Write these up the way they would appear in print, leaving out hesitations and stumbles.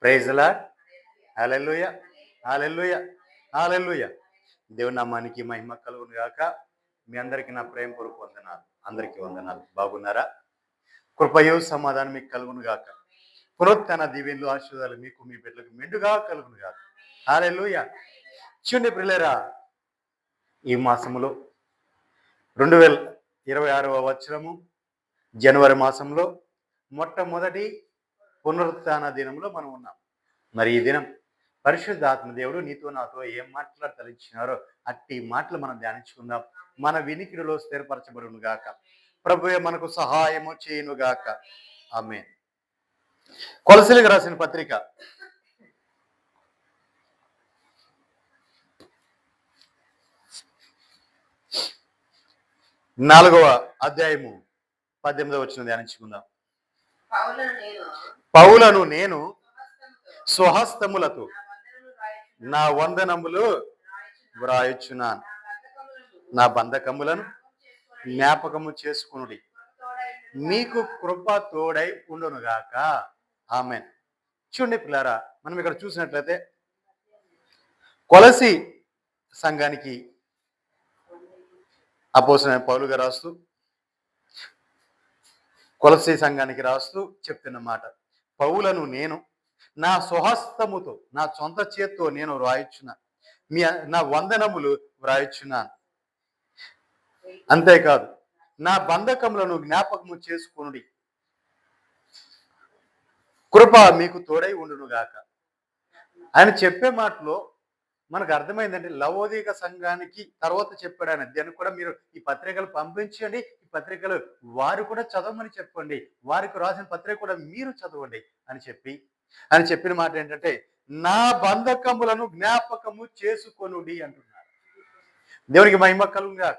Praise the lord. Hallelujah, hallelujah, hallelujah. దేవుని నామానికి మహిమ కలుగును గాక. మీ అందరికీ నా ప్రేమపూర్వక వందనాలు. అందరికీ వందనాలు. బాగున్నారా? కృపయు సమాధానం మీకు కలుగును గాక. పునరుత్థాన దీవెనలు ఆశీర్వాదాలు మీకు మీ బిడ్డలకు మెండుగా కలుగును గాక. హల్లెలూయా. చూడండి ప్రియులారా, ఈ మాసములో 2026వ సంవత్సరము జనవరి మాసంలో మొట్టమొదటి పునరుత్థాన దినంలో మనం ఉన్నాం. మరి ఈ దినం పరిశుద్ధాత్మ దేవుడు నీతో నాతో ఏం మాటలు తలించినారో అట్టి మాటలు మనం ధ్యానించుకుందాం. మన వినికిడిలో స్థిరపరచబడును గాక. ప్రభువే మనకు సహాయము చేయును గాక. ఆమేన్. కొలసీలకు రాసిన పత్రిక 4వ అధ్యాయము 18వ వచనం ధ్యానించుకుందాం. పౌలను నేను స్వహస్తములతో నా వందనములు వ్రాయుచున్నాను, నా బంధకములను జ్ఞాపకము చేసుకునుడి, మీకు కృప తోడై ఉండునుగాక. ఆమేన్. చూడండి పిల్లారా, మనం ఇక్కడ చూసినట్లయితే కొలసి సంఘానికి అపోస్తలుడైన పౌలు గారు రాస్తూ, కొలసి సంఘానికి రాస్తూ చెప్తున్న మాట, పౌలను నేను నా స్వహస్తముతో నా సొంత చేత్తో నేను వ్రాయిచున్నా, నా వందనములు వ్రాయిచున్నాను. అంతేకాదు నా బంధకములను జ్ఞాపకము చేసుకొనుడి, కృప మీకు తోడై ఉండునుగాక. ఆయన చెప్పే మాటలో మనకు అర్థమైందంటే లవోదిక సంఘానికి తర్వాత చెప్పాడు ఆయన, దాన్ని కూడా మీరు ఈ పత్రికలు పంపించండి, ఈ పత్రికలు వారు కూడా చదవమని చెప్పండి, వారికి రాసిన పత్రిక కూడా మీరు చదవండి అని చెప్పి ఆయన చెప్పిన మాట ఏంటంటే నా బంధకములను జ్ఞాపకము చేసుకొనుడి అంటున్నారు. దేవునికి మహిమ కలుగుగా.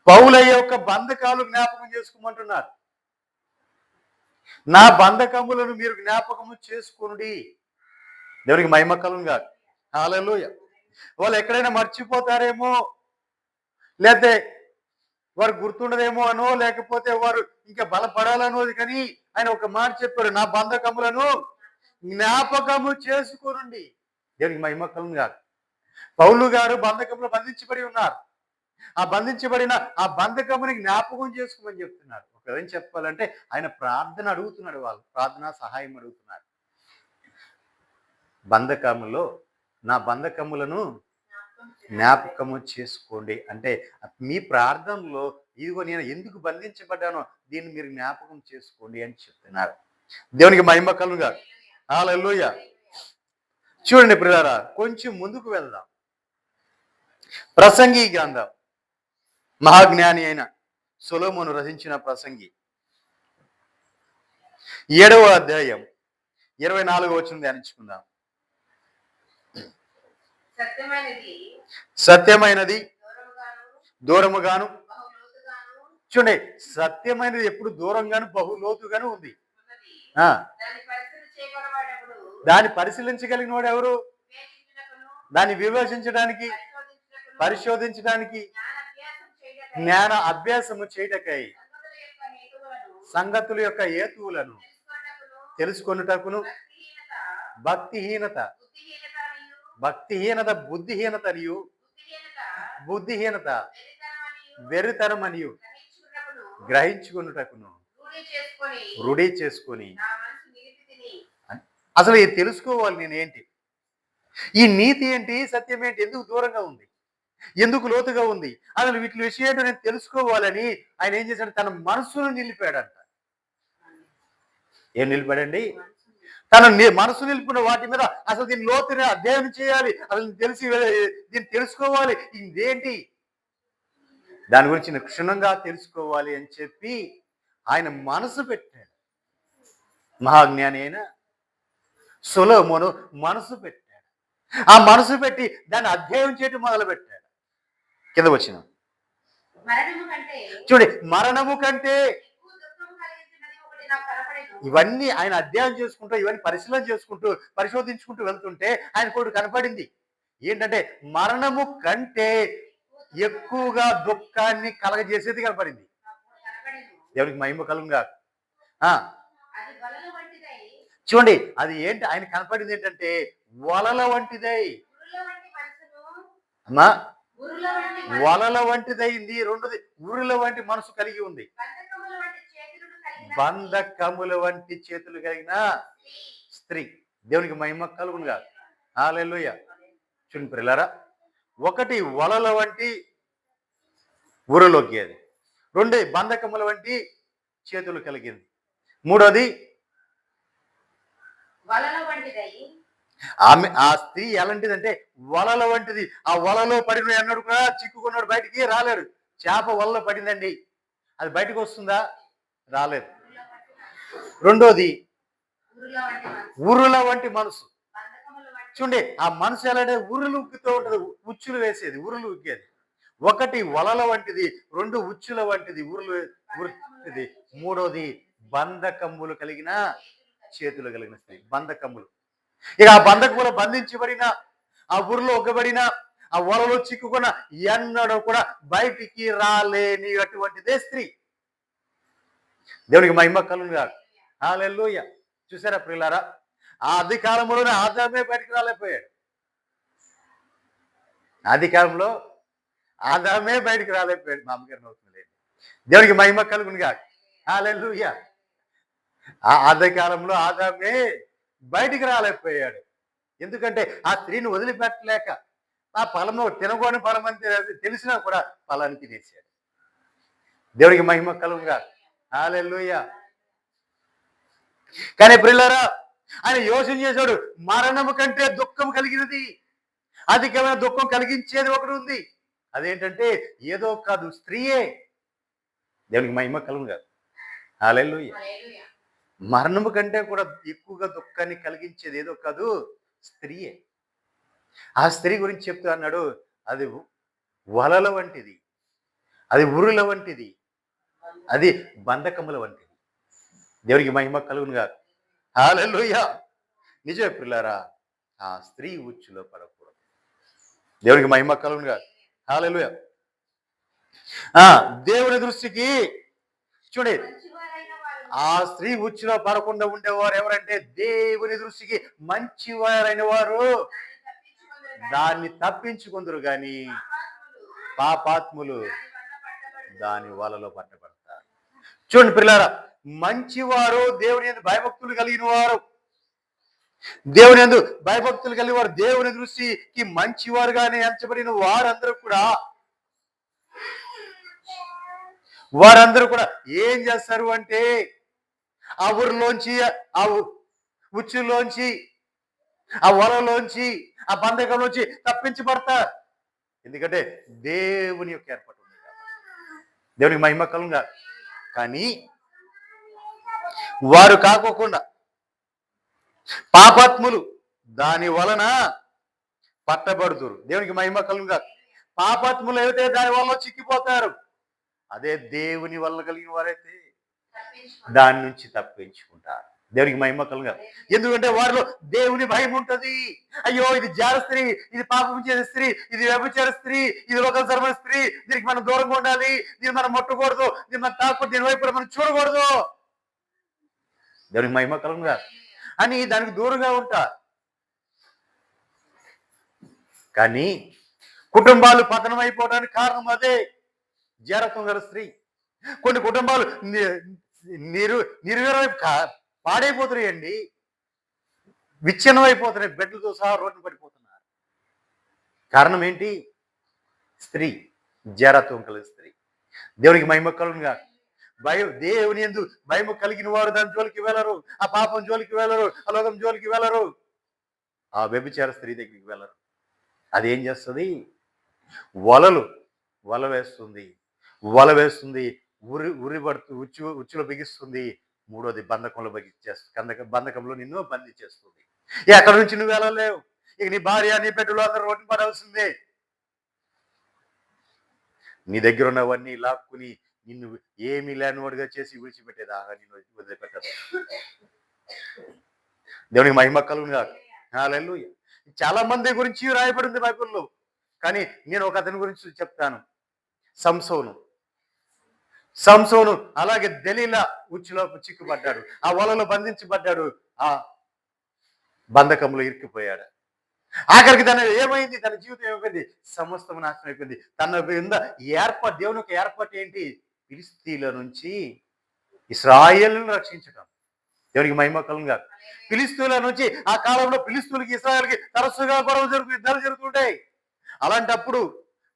పౌలయ్య యొక్క బంధకాలు జ్ఞాపకం చేసుకోమంటున్నారు. నా బంధకములను మీరు జ్ఞాపకము చేసుకొనుడి. దేవునికి మహిమ కలుగుగా. హల్లెలూయా. వాళ్ళు ఎక్కడైనా మర్చిపోతారేమో, లేకపోతే వారు గుర్తుండదేమో అనో, లేకపోతే వారు ఇంకా బలపడాలనోది, కానీ ఆయన ఒక మాట చెప్పారు, నా బంధకములను జ్ఞాపకము చేసుకొనుండి. దేవునికి మహిమ కలుగుగా. పౌలు గారు బంధకములు బంధించబడి ఉన్నారు. ఆ బంధించబడిన ఆ బంధకముని జ్ఞాపకం చేసుకోమని చెప్తున్నారు. ఒకవేళ చెప్పాలంటే ఆయన ప్రార్థన అడుగుతున్నాడు, వాళ్ళు ప్రార్థనా సహాయం అడుగుతున్నారు. బంధకములో నా బంధకములను జ్ఞాపకము చేసుకోండి అంటే మీ ప్రార్థనలో ఇదిగో నేను ఎందుకు బంధించబడ్డానో దీన్ని మీరు జ్ఞాపకం చేసుకోండి అని చెప్తున్నారు. దేవునికి మహిమ కలుగుగా. హల్లెలూయా. చూడండి ప్రియులారా, కొంచెం ముందుకు వెళ్దాం. ప్రసంగి గ్రంథం, మహాజ్ఞాని అయిన సొలొమోను రచించిన ప్రసంగి 7వ అధ్యాయం 24వ వచనం ధ్యానించుకుందాం. సత్యమైనది దూరముగాను. చూడండి, సత్యమైనది ఎప్పుడు దూరంగాను బహు లోతుగాను ఉంది. దాన్ని పరిశీలించగలిగిన వాడు ఎవరు? దాన్ని వివేచించడానికి, పరిశోధించడానికి, జ్ఞాన అభ్యాసము చేయటకై, సంగతుల యొక్క హేతువులను తెలుసుకొనుటకును, భక్తిహీనత బుద్ధిహీనత అనియు, బుద్ధిహీనత వెర్రితనం అనియు గ్రహించుకున్నటకును రూఢి చేసుకొని. అసలు ఇది తెలుసుకోవాలి, నేనేంటి, ఈ నీతి ఏంటి, సత్యం ఏంటి, ఎందుకు దూరంగా ఉంది, ఎందుకు లోతుగా ఉంది, అసలు వీటి విషయం నేను తెలుసుకోవాలని ఆయన ఏం చేశాడు, తన మనసును నిలిపాడంట. ఏం నిలిపాడండి? తన మనసు నిలిపిన వాటి మీద అసలు దీని లోతుని అధ్యయనం చేయాలి, అసలు తెలిసి దీన్ని తెలుసుకోవాలి, ఇదేంటి, దాని గురించి క్షుణ్ణంగా తెలుసుకోవాలి అని చెప్పి ఆయన మనసు పెట్టాడు. మహాజ్ఞాని అయిన సొలొమోను మనసు పెట్టాడు. ఆ మనసు పెట్టి దాన్ని అధ్యయనం చేయటం మొదలు పెట్టాడు. కింద వచ్చిన చూడండి, మరణము కంటే ఇవన్నీ ఆయన అధ్యయనం చేసుకుంటూ, ఇవన్నీ పరిశీలన చేసుకుంటూ, పరిశోధించుకుంటూ వెళ్తుంటే ఆయన కోటి కనపడింది. ఏంటంటే మరణము కంటే ఎక్కువగా దుఃఖాన్ని కలగజేసేది కనపడింది. దేవునికి మహిమ కలుగుగా. చూడండి, అది ఏంటి ఆయన కనపడింది ఏంటంటే వలల వంటిదై. అమ్మా, వలల వంటిదైంది. రెండోది ఉరుల వంటి మనసు కలిగి ఉంది. బంధకముల వంటి చేతులు కలిగిన స్త్రీ. దేవునికి మహిమ కలుగునుగా. హల్లెలూయా. చూడండి ప్రియులారా, ఒకటి వలల వంటి ఊరలోకి, అది రెండు బంధకముల వంటి చేతులు కలిగింది, మూడోది ఆమె ఆ స్త్రీ ఎలాంటిదంటే వలల వంటిది. ఆ వలలో పడిన అన్నాడు కూడా చిక్కుకున్నాడు, బయటికి రాలేడు. చేప వలలో పడిందండి, అది బయటకు వస్తుందా? రాలేదు. రెండోది ఉరుల వంటి మనసు. చూడండి, ఆ మనసు ఎలాంటి ఉరులు ఉక్కుతూ ఉంటది, ఉచ్చులు వేసేది, ఉరులు ఉక్కేది. ఒకటి వలల వంటిది, రెండు ఉచ్చుల వంటిది, ఉరులు. మూడోది బంధకమ్ములు కలిగిన చేతులు కలిగిన స్త్రీ. బంధకమ్ములు. ఇక ఆ బంధకములు బంధించబడిన, ఆ ఊరిలో ఒక్కబడిన, ఆ వలలో చిక్కుకున్న ఎన్నడూ కూడా బయటికి రాలేని అటువంటిదే స్త్రీ. దేవునికి మహిమ కలుగునుగా. హల్లెలూయా. చూసారా ప్రియులారా, ఆ ఆది కాలంలోనే ఆదామే బయటికి రాలేకపోయాడు. ఆది కాలంలో ఆదామే బయటికి రాలేకపోయాడు. మా అమ్మగారిని అవుతుంది. దేవునికి మహిమ కలుగునుగా. హల్లెలూయా. ఆ ఆది కాలంలో ఆదామే బయటికి రాలేకపోయాడు. ఎందుకంటే ఆ స్త్రీని వదిలిపెట్టలేక, ఆ ఫలము తినకూడని ఫలం అని తెలిసినా కూడా ఫలాన్ని తినేసాడు. దేవునికి మహిమ కలుగునుగా. హల్లెలూయా. కానీ ప్రియులారా, ఆయన యోచన చేశాడు, మరణము కంటే దుఃఖం కలిగినది, అధికమైన దుఃఖం కలిగించేది ఒకటి ఉంది. అదేంటంటే ఏదో కాదు, స్త్రీయే. దేవునికి మహిమ కలుగునుగా. హల్లెలూయా. మరణము కంటే కూడా ఎక్కువగా దుఃఖాన్ని కలిగించేది ఏదో కాదు, స్త్రీయే. ఆ స్త్రీ గురించి చెప్తూ అన్నాడు, అది వలల వంటిది, అది ఉరుల వంటిది, అది బంధకముల వంటిది. దేవునికి మహిమ కలుగునుగా. హల్లెలూయా. నిజమే ప్రియులారా, ఆ స్త్రీ ఉచ్చులో పడకూడదు. దేవునికి మహిమ కలుగునుగా. హల్లెలూయా. దేవుని దృష్టికి చూడండి, ఆ స్త్రీ ఉచ్చులో పడకుండా ఉండేవారు ఎవరంటే దేవుని దృష్టికి మంచివారైన వారు దాన్ని తప్పించుకుందరు, గాని పాపాత్ములు దాని వలలో పట్టబడతారు. చూడండి పిల్లారా, మంచివారు, దేవుని యందు భయభక్తులు కలిగిన వారు, దేవుని యందు భయభక్తులు కలిగిన వారు, దేవుని దృష్టికి మంచివారుగానే ఎంచబడిన వారందరూ కూడా ఏం చేస్తారు అంటే ఆ ఊరిలోంచి, ఆ ఉచ్చులోంచి, ఆ వలలోంచి, ఆ బంధకంలోంచి తప్పించబడతారు. ఎందుకంటే దేవుని యొక్క ఏర్పాటు ఉంది. దేవునికి మహిమ కలుగునుగా. కానీ వారు కాకోకుండా పాపాత్ములు దాని వలన పట్టబడుతురు. దేవునికి మహిమ కలుగునుగా. పాపాత్ములు అయితే దాని వల్ల చిక్కిపోతారు. అదే దేవుని వల్ల కలిగిన వారైతే దాని నుంచి తప్పించుకుంటారు. దేవునికి మహిమ కలుగునుగా. ఎందుకంటే వారిలో దేవుని భయం ఉంటది. అయ్యో, ఇది జార స్త్రీ, ఇది పాపం చేసే స్త్రీ, ఇది వ్యభిచార స్త్రీ, ఇది లోకసరమైన స్త్రీ, దీనికి మనం దూరంగా ఉండాలి, దీన్ని మనం ముట్టకూడదు, దీన్ని మనం తాకూడదు, దీని వైపు మనం చూడకూడదు. దేవునికి మహిమ కలుగునుగా అని దానికి దూరంగా ఉంటారు. కానీ కుటుంబాలు పతనం అయిపోవడానికి కారణం అదే జారత్వం గల స్త్రీ. కొన్ని కుటుంబాలు నిర్వీర్యం పాడైపోతున్నాయండి, విచ్ఛిన్నం అయిపోతున్నాయి, బిడ్డలతో సహా రోడ్డు పడిపోతున్నారు. కారణం ఏంటి? స్త్రీ, జారత్వం కలిగిన స్త్రీ. దేవునికి మహిమ కలుగునుగా. దేవుని యందు భయం కలిగిన వారు దాని జోలికి వెళ్ళరు, ఆ పాపం జోలికి వెళ్ళరు, ఆ లోకం జోలికి వెళ్ళరు, ఆ వ్యభిచార స్త్రీ దగ్గరికి వెళ్ళరు. అదేం చేస్తుంది? వల వేస్తుంది, ఉరి పడుతూ ఉచ్చులో బిగిస్తుంది. మూడోది బంధకంలో బంధకంలో నిన్ను బంధించేస్తుంది. ఎక్కడి నుంచి నువ్వు వెళ్ళలేవు. ఇక నీ భార్య, నీ బిడ్డలు అందరూ రోడ్డు పడాల్సిందే. నీ దగ్గర ఉన్నవన్నీ లాక్కుని నిన్ను ఏమీ లేనివాడుగా చేసి విడిచిపెట్టేదాకా నిన్ను వదిలిపెట్టదు. దేవునికి మహిమ కలుగునుగా. హల్లెలూయా. చాలా మంది గురించి రాయబడింది బైబిల్లో. కానీ నేను ఒక అతని గురించి చెప్తాను. సంసోను. సంసోను అలాగే దెలీలా ఉచ్చులో చిక్కుపడ్డాడు. ఆ వలలో బంధించబడ్డాడు. ఆ బంధకంలో ఇరుక్కుపోయాడు. ఆఖరికి తన ఏమైంది? తన జీవితం ఏమైపోయింది? సమస్తం నాశనం అయిపోయింది. తన మీద దేవుని యొక్క ఏర్పాటు ఏంటి? ఫిలిష్తీయుల నుంచి ఇశ్రాయేలును రక్షించడం. దేవునికి మహిమ కలుగునుగాక. ఫిలిష్తీయుల నుంచి ఆ కాలంలో ఫిలిష్తీయులకి ఇశ్రాయేలుకి తరచుగా యుద్ధాలు జరుగుతుంటాయి. అలాంటప్పుడు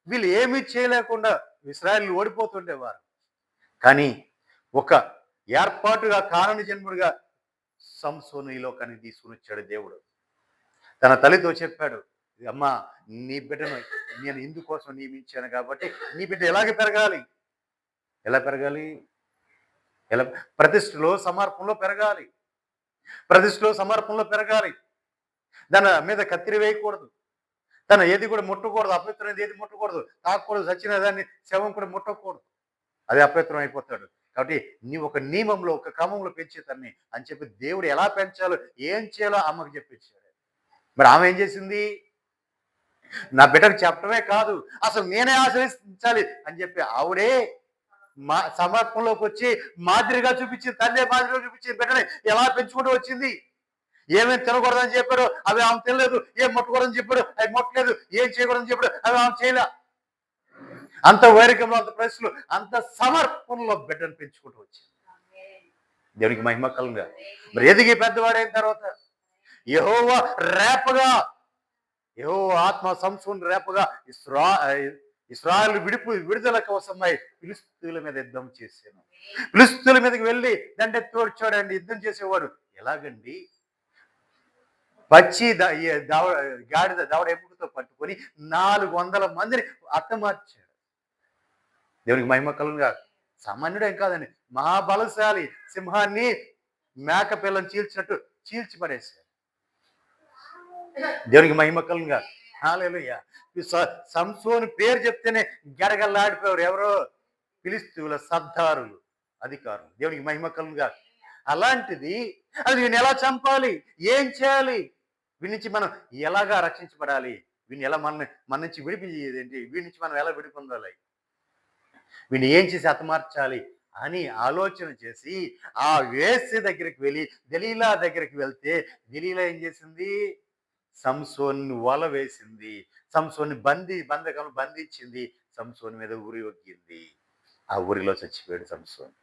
వీళ్ళు ఏమీ చేయలేకుండా ఇశ్రాయేలు ఓడిపోతుండేవారు. కానీ ఒక ఏర్పాటుగా కారణ జన్ముడిగా సంసోను ఈ లోకానికి తీసుకుని వచ్చాడు దేవుడు. తన తల్లితో చెప్పాడు, అమ్మా నీ బిడ్డను నేను ఇందుకోసం నియమించాను కాబట్టి నీ బిడ్డ ఎలాగ పెరగాలి? ఎలా పెరగాలి? ఎలా? ప్రతిష్ఠలో సమర్పణలో పెరగాలి. ప్రతిష్ఠలో సమర్పణలో పెరగాలి. దాని మీద కత్తిరి వేయకూడదు. తన ఏది కూడా ముట్టకూడదు. అపవిత్రమైనది ఏది ముట్టకూడదు. తాకూడదు. చచ్చిన దాన్ని శవం కూడా ముట్టకూడదు. అది అపవిత్రం అయిపోతాడు. కాబట్టి నీ ఒక నియమంలో ఒక క్రమంలో పెంచేతాన్ని అని చెప్పి దేవుడు ఎలా పెంచాలో ఏం చేయాలో అమ్మకు చెప్పించాడు. మరి ఆమె ఏం చేసింది? నా బిడ్డకు చెప్పడమే కాదు, అసలు నేనే ఆశ్రయించాలి అని చెప్పి ఆవిడే సమర్పణలోకి వచ్చి మాదిరిగా చూపించింది. తల్లే మాదిరిగా చూపించింది. బిడ్డని ఎలా పెంచుకుంటూ వచ్చింది. ఏమేమి తినకూడదని చెప్పాడు అవి ఆమె తినలేదు. ఏం ముట్టకూడదని చెప్పాడు అవి ముట్టలేదు. ఏం చేయకూడదని చెప్పాడు అవి ఆమె చేయలే. అంత వైరికంలో, అంత ప్రశ్నలు, అంత సమర్పణలో బిడ్డను పెంచుకుంటూ వచ్చింది. దేవునికి మహిమ కలుగునుగా. మరి ఎదిగి పెద్దవాడైన తర్వాత యెహోవా ఆత్మ సంసోను రేపగా ఇశ్రాయేలు విడుదల కోసమై ఫిలిష్తీయుల మీద యుద్ధం చేశాను. ఫిలిష్తీయుల మీదకి వెళ్ళి దండెత్తి వచ్చాడండి. యుద్ధం చేసేవాడు. ఎలాగండి? పచ్చి గాడిద దవడ ఎముకతో పట్టుకొని 400 మందిని హతమార్చాడు. దేవునికి మహిమ కలుగునుగా. సామాన్యుడేం కాదండి, మహాబలశాలి. సింహాన్ని మేక పిల్లని చీల్చినట్టు చీల్చి పడేశాడు. దేవునికి మహిమ కలుగునుగా. హల్లెలూయా. సంసోను పేరు చెప్తేనే గడగల్లాడిపోయారు. ఎవరో? ఫిలిష్తీయుల సర్దారులు, అధికారులు. దేవునికి మహిమ కలుగునుగా. అలాంటిది అది వీడిని ఎలా చంపాలి? ఏం చేయాలి? వీడి నుంచి మనం ఎలాగా రక్షించబడాలి? వీడిని ఎలా మన నుంచి విడిపించేది ఏంటి? వీడి నుంచి మనం ఎలా విడిపొందాలి? వీడిని ఏం చేసి హతమార్చాలి అని ఆలోచన చేసి ఆ వేశ్య దగ్గరికి వెళ్ళి దెలీలా దగ్గరికి వెళ్తే దెలీలా ఏం చేసింది? సంసోన్ని వల వేసింది. సంసోన్ని బంధకంలో బంధించింది. సంసోని మీద ఉరి ఒగ్గింది. ఆ ఊరిలో చచ్చిపోయాడు సంసోను.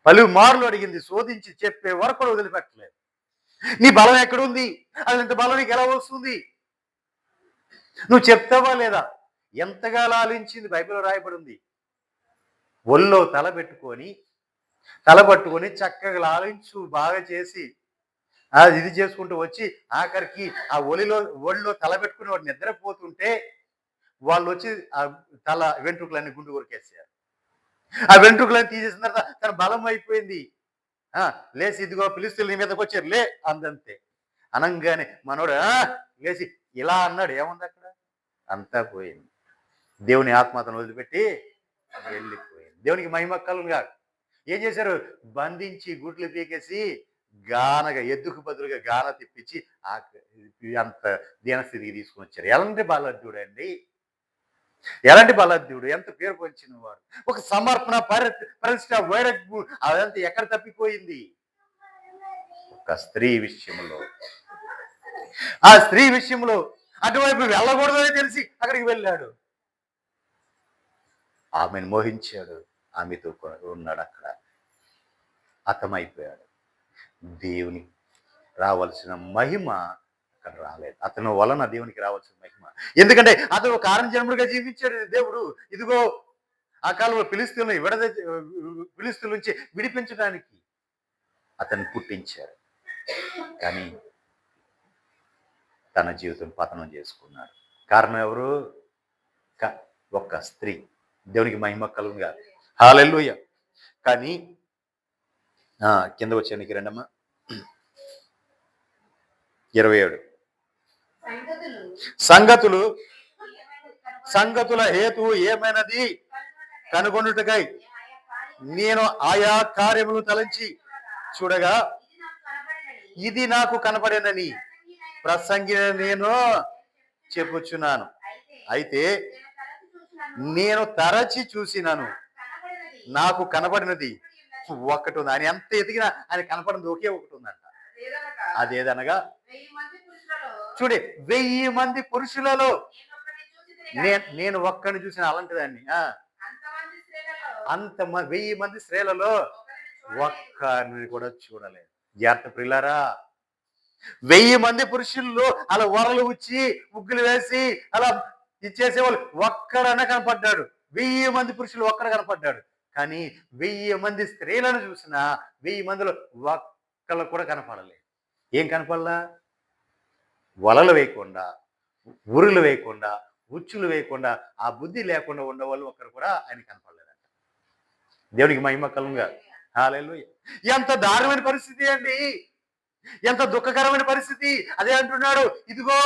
పలుమార్లు అడిగింది, శోధించి చెప్పే వరకు కూడా వదిలిపెట్టలేదు. నీ బలం ఎక్కడుంది? అది ఇంత బలం నీకు ఎలా వస్తుంది? నువ్వు చెప్తావా లేదా? ఎంతగా లాలించింది. బైబిల్లో రాయబడి ఉంది. ఒళ్ళో తల పట్టుకొని చక్కగా లాలించు బాగా చేసి ఇది చేసుకుంటూ వచ్చి ఆఖరికి ఆ ఒళ్ళో తల పెట్టుకుని వాడు నిద్రపోతుంటే వాళ్ళు వచ్చి ఆ తల వెంట్రుకలన్నీ గుండు కొరికేసారు. ఆ వెంట్రుకలన్నీ తీసేసిన తర్వాత తన బలం అయిపోయింది. లేచి ఇదిగో ఫిలిష్తీయులు నీ మీదకి వచ్చారు లే అందంతే. అనంగానే మనోడు లేచి ఇలా అన్నాడు. ఏముంది అక్కడ? అంతా పోయింది. దేవుని ఆత్మతను వదిలిపెట్టి వెళ్ళిపోయింది. దేవునికి మహిమ కలుగునుగా. ఏం చేశారు? బంధించి గుడ్లు పీకేసి ఎద్దుకు బదులుగా గాన తిప్పించి అంత దీనస్థితికి తీసుకుని వచ్చారు. ఎలాంటి బలద్యుడు అండి! ఎలాంటి బలద్యుడు! ఎంత పేరు పొంచిన వాడు! ఒక సమర్పణ పరిష్ట వైరాగ్యం అదంతా ఎక్కడ తప్పిపోయింది? ఒక స్త్రీ విషయంలో. ఆ స్త్రీ విషయంలో అటువైపు వెళ్ళకూడదని తెలిసి అక్కడికి వెళ్ళాడు. ఆమెను మోహించాడు. ఆమెతో ఉన్నాడు. అక్కడ హతమైపోయాడు. దేవుని రావాల్సిన మహిమ అక్కడ రాలేదు. అతను వలన దేవునికి రావాల్సిన మహిమ. ఎందుకంటే అతను కారణ జన్ముడిగా జీవించాడు దేవుడు. ఇదిగో ఆ కాలంలో ఫిలిష్తీయుల నుంచి విడిపించడానికి అతన్ని పుట్టించారు. కానీ తన జీవితం పతనం చేసుకున్నాడు. కారణం ఎవరు? ఒక్క స్త్రీ. దేవునికి మహిమ కలుగునుగా. హల్లెలూయా. కానీ కింద వచ్చానికి రండమ్మా. 27 సంగతుల హేతువు ఏమైనది కనుగొనుటకై నేను ఆయా కార్యములు తలంచి చూడగా ఇది నాకు కనపడేనని ప్రసంగిన నేను చెప్పుచున్నాను. అయితే నేను తరచి చూసినాను, నాకు కనబడినది ఒక్కటి ఉంది. ఆయన ఎంత ఎదిగినా ఆయన కనపడినది ఒకే ఒకటి ఉందంట. అదేదనగా చూడే 1000 మంది పురుషులలో నేను ఒక్కడిని చూసిన అలాంటి దాన్ని. అంత 1000 మంది స్త్రీలలో ఒక్కరిని కూడా చూడలేదు. జాగ్రత్త ప్రియులారా, 1000 మంది పురుషుల్లో అలా వరలు ఉచ్చి ముగ్గులు వేసి అలా ఇచ్చేసేవాళ్ళు ఒక్కడన్నా కనపడ్డాడు. 1000 మంది పురుషులు ఒక్కడ కనపడ్డాడు. కానీ 1000 మంది స్త్రీలను చూసినా 1000 మందిలో ఒక్కళ్ళు కూడా కనపడలేదు. ఏం కనపడలా? వలలు వేయకుండా, ఉరులు వేయకుండా, ఉచ్చులు వేయకుండా, ఆ బుద్ధి లేకుండా ఉండేవాళ్ళు ఒక్కరు కూడా ఆయన కనపడలేదంట. దేవునికి మహిమ కలుగుగా. హల్లెలూయా. ఎంత దారుణమైన పరిస్థితి అండి, ఎంత దుఃఖకరమైన పరిస్థితి. అదే అంటున్నాడు, ఇదిగో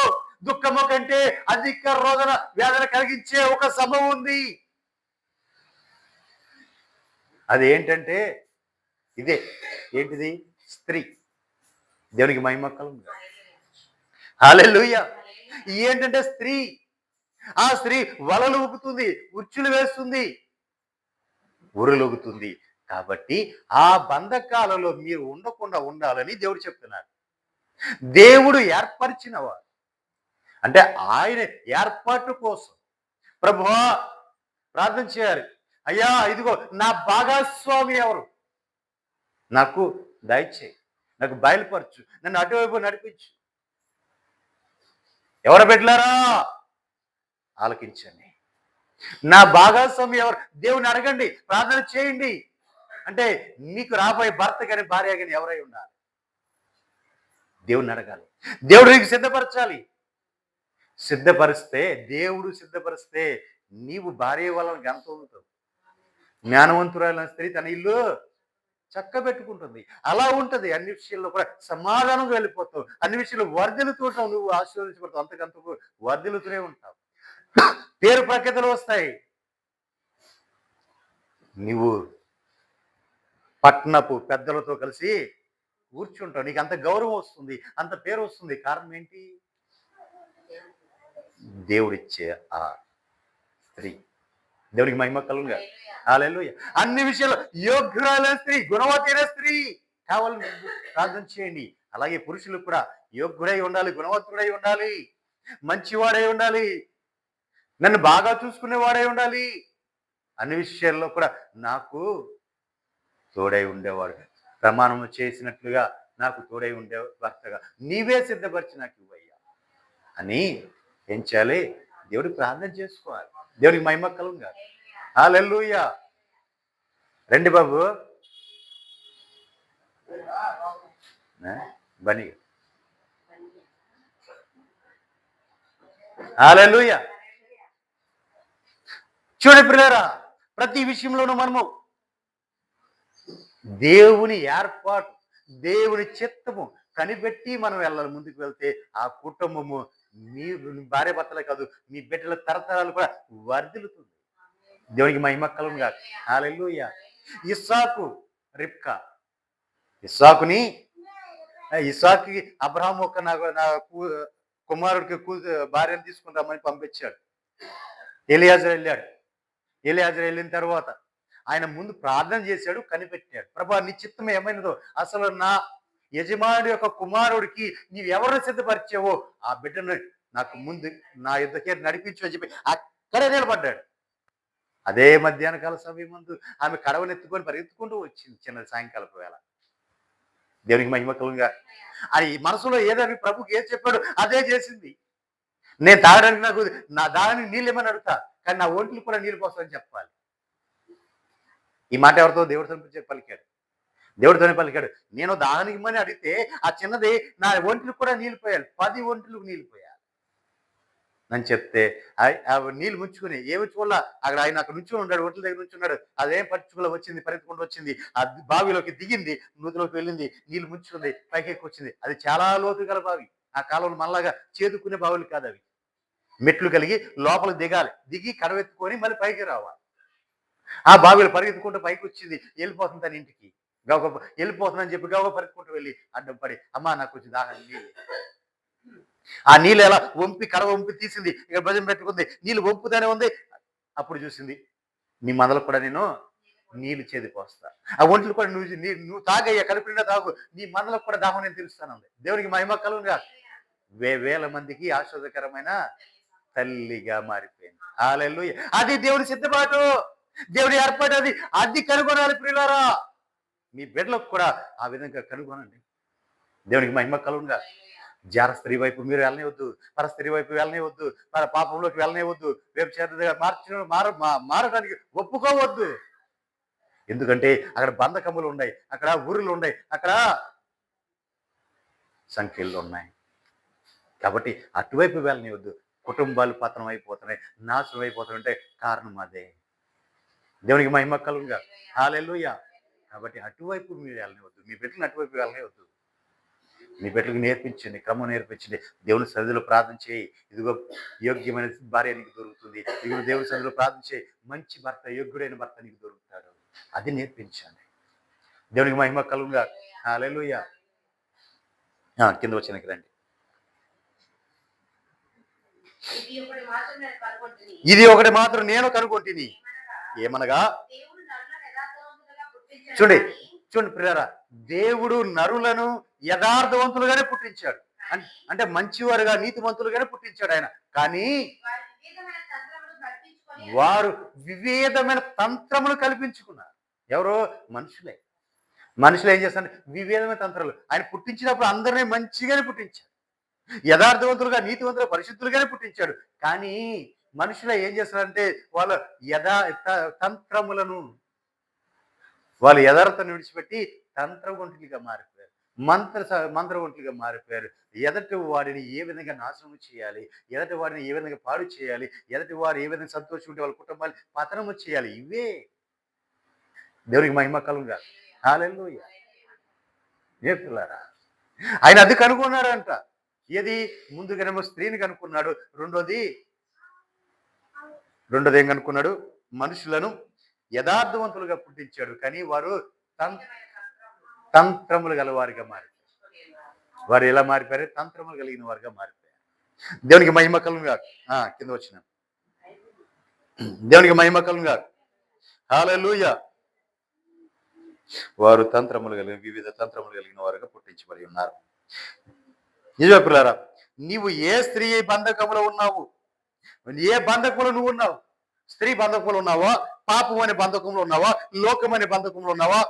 దుఃఖము కంటే అధిక రోదన వేదన కలిగించే ఒక సంభవం ఉంది. అదేంటంటే ఇదే. ఏంటిది? స్త్రీ. దేవునికి మహిమ కలుగుగా. హల్లెలూయా. ఏంటంటే స్త్రీ. ఆ స్త్రీ వలలు ఊపుతుంది, ఉచ్చులు వేస్తుంది, ఉరులొగుతుంది. కాబట్టి ఆ బంధకాలలో మీరు ఉండకుండా ఉండాలని దేవుడు చెప్తున్నాడు. దేవుడు ఏర్పరిచినవాడు అంటే ఆయన ఏర్పాటు కోసం ప్రభువా ప్రార్థన చేయాలి. అయ్యా ఇదిగో నా భాగస్వామి ఎవరు, నాకు దయచేయి, నాకు బయలుపరచు, నన్ను అటువైపు నడిపించు. ఎవరు బిడ్డలారా ఆలకించండి. నా భాగస్వామి ఎవరు? దేవుని అడగండి, ప్రార్థన చేయండి. అంటే నీకు రాబోయే భర్త కానీ భార్య కానీ ఎవరై ఉండాలి? దేవుని అడగాలి. దేవుడు నీకు సిద్ధపరచాలి. దేవుడు సిద్ధపరిస్తే నీవు భార్య వలన గంత అవుతావు. జ్ఞానవంతురాలైన స్త్రీ తన ఇల్లు చక్క పెట్టుకుంటుంది. అలా ఉంటది. అన్ని విషయాల్లో కూడా సమాధానంగా వెళ్ళిపోతావు. అన్ని విషయాల్లో వర్ధిల్లుతూ ఉంటావు. నువ్వు ఆశీర్వదించబడతావు. అంతకంతకు వర్ధిల్లుతూనే ఉంటావు. పేరు ప్రఖ్యాతలు వస్తాయి. నువ్వు పట్నపు పెద్దలతో కలిసి కూర్చుంటావు. నీకు అంత గౌరవం వస్తుంది, అంత పేరు వస్తుంది. కారణం ఏంటి? దేవుడిచ్చే ఆ స్త్రీ. దేవుడికి మహిమ కలుగుగా. హల్లెలూయా. అన్ని విషయాల్లో యోగ్యురాలైన స్త్రీ, గుణవతైన స్త్రీ కావాలని ప్రార్థన చేయండి. అలాగే పురుషులు కూడా యోగ్యుడై ఉండాలి, గుణవంతుడై ఉండాలి, మంచివాడై ఉండాలి, నన్ను బాగా చూసుకునేవాడై ఉండాలి. అన్ని విషయాల్లో కూడా నాకు తోడై ఉండేవాడు, ప్రమాణం చేసినట్లుగా నాకు తోడై ఉండే భర్తగా నీవే సిద్ధపరిచి నాకు ఇవ్వయ్యా అని ఏం చేయాలి? దేవుడికి ప్రార్థన చేసుకోవాలి. దేవుడికి మహిమ కలుగుగా. హల్లెలూయా. రండి బాబు బని. హల్లెలూయా. చూడండి ప్రియులారా, ప్రతి విషయంలోనూ మనము దేవుని ఏర్పాటు, దేవుని చిత్తము కనిపెట్టి మనం వెళ్ళాలి. ముందుకు వెళ్తే ఆ కుటుంబము మీ భార్య భర్తలే కాదు, మీ బిడ్డల తరతరాలు కూడా వర్ధిల్లుతుంది. దేవునికి మహిమ కలుగుగా. హల్లెలూయా. ఇస్సాకు, రిబ్కా. ఇస్సాకుకి అబ్రహాం ఒక నా కుమారుడికి భార్యను తీసుకుని రమ్మని పంపించాడు. ఎలియాజరు వెళ్ళాడు. ఎలియాజరు వెళ్ళిన తర్వాత ఆయన ముందు ప్రార్థన చేశాడు, కనిపెట్టాడు. ప్రభా నీ చిత్తం ఏమైనదో, అసలు నా యజమానుడి యొక్క కుమారుడికి నీవు ఎవరిని సిద్ధపరిచావో ఆ బిడ్డను నాకు ముందు నా యుద్ధకే నడిపించు అని చెప్పి అక్కడే నిలబడ్డాడు. అదే మధ్యాహ్న కాల సమయం ముందు ఆమె కడవనెత్తుకొని పరిగెత్తుకుంటూ వచ్చింది చిన్న సాయంకాలపు వేళ. దేవునికి మహిమ కలుగుగా. అది మనసులో ఏదని ప్రభుకి ఏది చెప్పాడు అదే చేసింది. నేను తాగడానికి నాకు నా దానికి నీళ్ళు ఏమని అడుగుతా, కానీ నా ఒంట్లు కూడా నీళ్ళు పోస్తానని చెప్పాలి. ఈ మాట ఎవరితో? దేవుడితో పలికాడు. దేవుడితోనే పలికాడు. నేను దానికి ఇమ్మని అడిగితే ఆ చిన్నది నా ఒంట్లు కూడా నీళ్ళు పోయాలి, 10 ఒంట్లకు నీళ్ళు పోయాలి అని చెప్తే నీళ్ళు ముంచుకుని ఏమి చూడాల అక్కడ ఆయన అక్కడ నుంచి ఉన్నాడు, ఒంట్ల దగ్గర నుంచి ఉన్నాడు. అదేం పరుచుకులో వచ్చింది, పరిగెత్తుకుంటూ వచ్చింది, ఆ బావిలోకి దిగింది, నూతిలోకి వెళ్ళింది, నీళ్ళు ముంచుకుంది, పైకి వచ్చింది. అది చాలా లోతు గల బావి. ఆ కాలంలో మనలాగా చేదుకునే బావులు కాదు అవి. మెట్లు కలిగి లోపలికి దిగాలి, దిగి కడవెత్తుకొని మళ్ళీ పైకి రావాలి. ఆ బావిలో పరిగెత్తుకుంటూ పైకి వచ్చింది, వెళ్ళిపోతుంది తన ఇంటికి. గబగబా వెళ్ళిపోతుందని చెప్పి గబగబా పరిగెత్తుకుంటూ వెళ్ళి అడ్డం పడి, అమ్మా నాకు కొంచెం దాహం నీళ్ళు. ఆ నీళ్ళు ఎలా వంపి కడవ వంపి తీసింది, ఇక భుజం పెట్టుకుంది, నీళ్ళు వంపుతానే ఉంది. అప్పుడు చూసింది, నీ మందలకు కూడా నేను నీళ్లు చేది పోస్తా, ఆ ఒంట్లు కూడా నువ్వు తాగయ్యా, కడుపు నిండా తాగు, నీ మందలకు కూడా దాహం నేను తెలుస్తానంది. దేవునికి మహిమ కలుగునుగా. వేల మందికి ఆశ్వాదకరమైన తల్లిగా మారిపోయింది. హల్లెలూయా. అది దేవుని సిద్ధపాటు, దేవుడి ఏర్పాటు. అది అది కనుగొనాలి ప్రియులారా. మీ బిడ్డలకు కూడా ఆ విధంగా కనుగొనండి. దేవునికి మహిమ కలుగునుగా. జార స్త్రీ వైపు మీరు వెళ్ళనివద్దు, పర స్త్రీ వైపు వెళ్ళనివద్దు, మన పాపంలోకి వెళ్ళనివద్దు, వ్యభిచారిగా మారడానికి ఒప్పుకోవద్దు. ఎందుకంటే అక్కడ బంధకములు ఉన్నాయి, అక్కడ ఊరులు ఉన్నాయి, అక్కడ సంఖ్యలు ఉన్నాయి. కాబట్టి అటువైపు వెళ్ళనివద్దు. కుటుంబాలు పతనం అయిపోతున్నాయి, నాశనం అయిపోతున్నాయంటే కారణం అదే. దేవునికి మహిమ కలుగునుగా. హల్లెలూయా. కాబట్టి అటువైపు మీరు వెళ్ళనివద్దు, మీ బిడ్డలను అటువైపు వెళ్ళనివద్దు. మీ బిడ్డలకు నేర్పించండి, క్రమం నేర్పించండి. దేవుని సన్నిధిలో ప్రార్థన చేయి, ఇదిగో యోగ్యమైన భార్య నీకు దొరుకుతుంది, ఇదిగో దేవుని సన్నిధిలో ప్రార్థన చేయి, మంచి భర్త, యోగ్యుడైన భర్త నీకు దొరుకుతాడు. అది నేర్పించండి. దేవునికి మహిమ కలుగునుగా. హల్లెలూయా. కింద వచ్చినకి రండి. ఇది ఒకటి మాత్రం నేను కనుగొంటిని, ఏమనగా చూడండి చూడండి ప్రియులారా, దేవుడు నరులను యథార్థవంతులుగానే పుట్టించాడు. అంటే మంచివారుగా, నీతిమంతులుగానే పుట్టించాడు ఆయన. కానీ వారు వివిధమైన తంత్రములు కల్పించుకున్నారు. ఎవరో మనుషులే. మనుషులు ఏం చేస్తారు? వివిధమైన తంత్రాలు. ఆయన పుట్టించినప్పుడు అందరినీ మంచిగానే పుట్టించాడు, యథార్థవంతులుగా, నీతివంతులుగా, పరిశుద్ధులుగానే పుట్టించాడు. కానీ మనుషులు ఏం చేస్తారంటే వాళ్ళ తంత్రములను, వాళ్ళు యథార్థను విడిచిపెట్టి తంత్రగొంటులుగా మారిపోయారు, మంత్రగొంటులుగా మారిపోయారు. ఎదటి వాడిని ఏ విధంగా నాశనం చేయాలి, ఎదటి వాడిని ఏ విధంగా పాడు చేయాలి, ఎదటి వారు ఏ విధంగా సంతోషం ఉంటే వాళ్ళ కుటుంబాన్ని పతనము చేయాలి, ఇవే. దేవునికి మహిమ కలుగునుగా. హల్లెలూయా. పిల్లారా, ఆయన అది కనుగొన్నాడంట. ఏది? ముందుగానేమో స్త్రీని కనుక్కున్నాడు, రెండోది ఏం కనుక్కున్నాడు? మనుషులను యథార్థవంతులుగా పుట్టించాడు, కానీ వారు తంత్రములు గలవారిగా మారిపోయారు. వారు ఎలా మారిపోయారు? తంత్రములు కలిగిన వారిగా మారిపోయారు. దేవునికి మహిమ కలుగునుగా. కింద వచ్చిన దేవునికి మహిమ కలుగునుగా. హల్లెలూయా. వారు వివిధ తంత్రములు కలిగిన వారుగా పుట్టించబడి ఉన్నారు. నిజమే పిల్లారా, నీవు ఏ స్త్రీ బంధకములో ఉన్నావు? ఏ బంధకములో నువ్వు ఉన్నావు? స్త్రీ బంధకములు ఉన్నావా? పాపం అనే బంధకంలో ఉన్నావా? లోకం అనే బంధకంలో ఉన్నావా?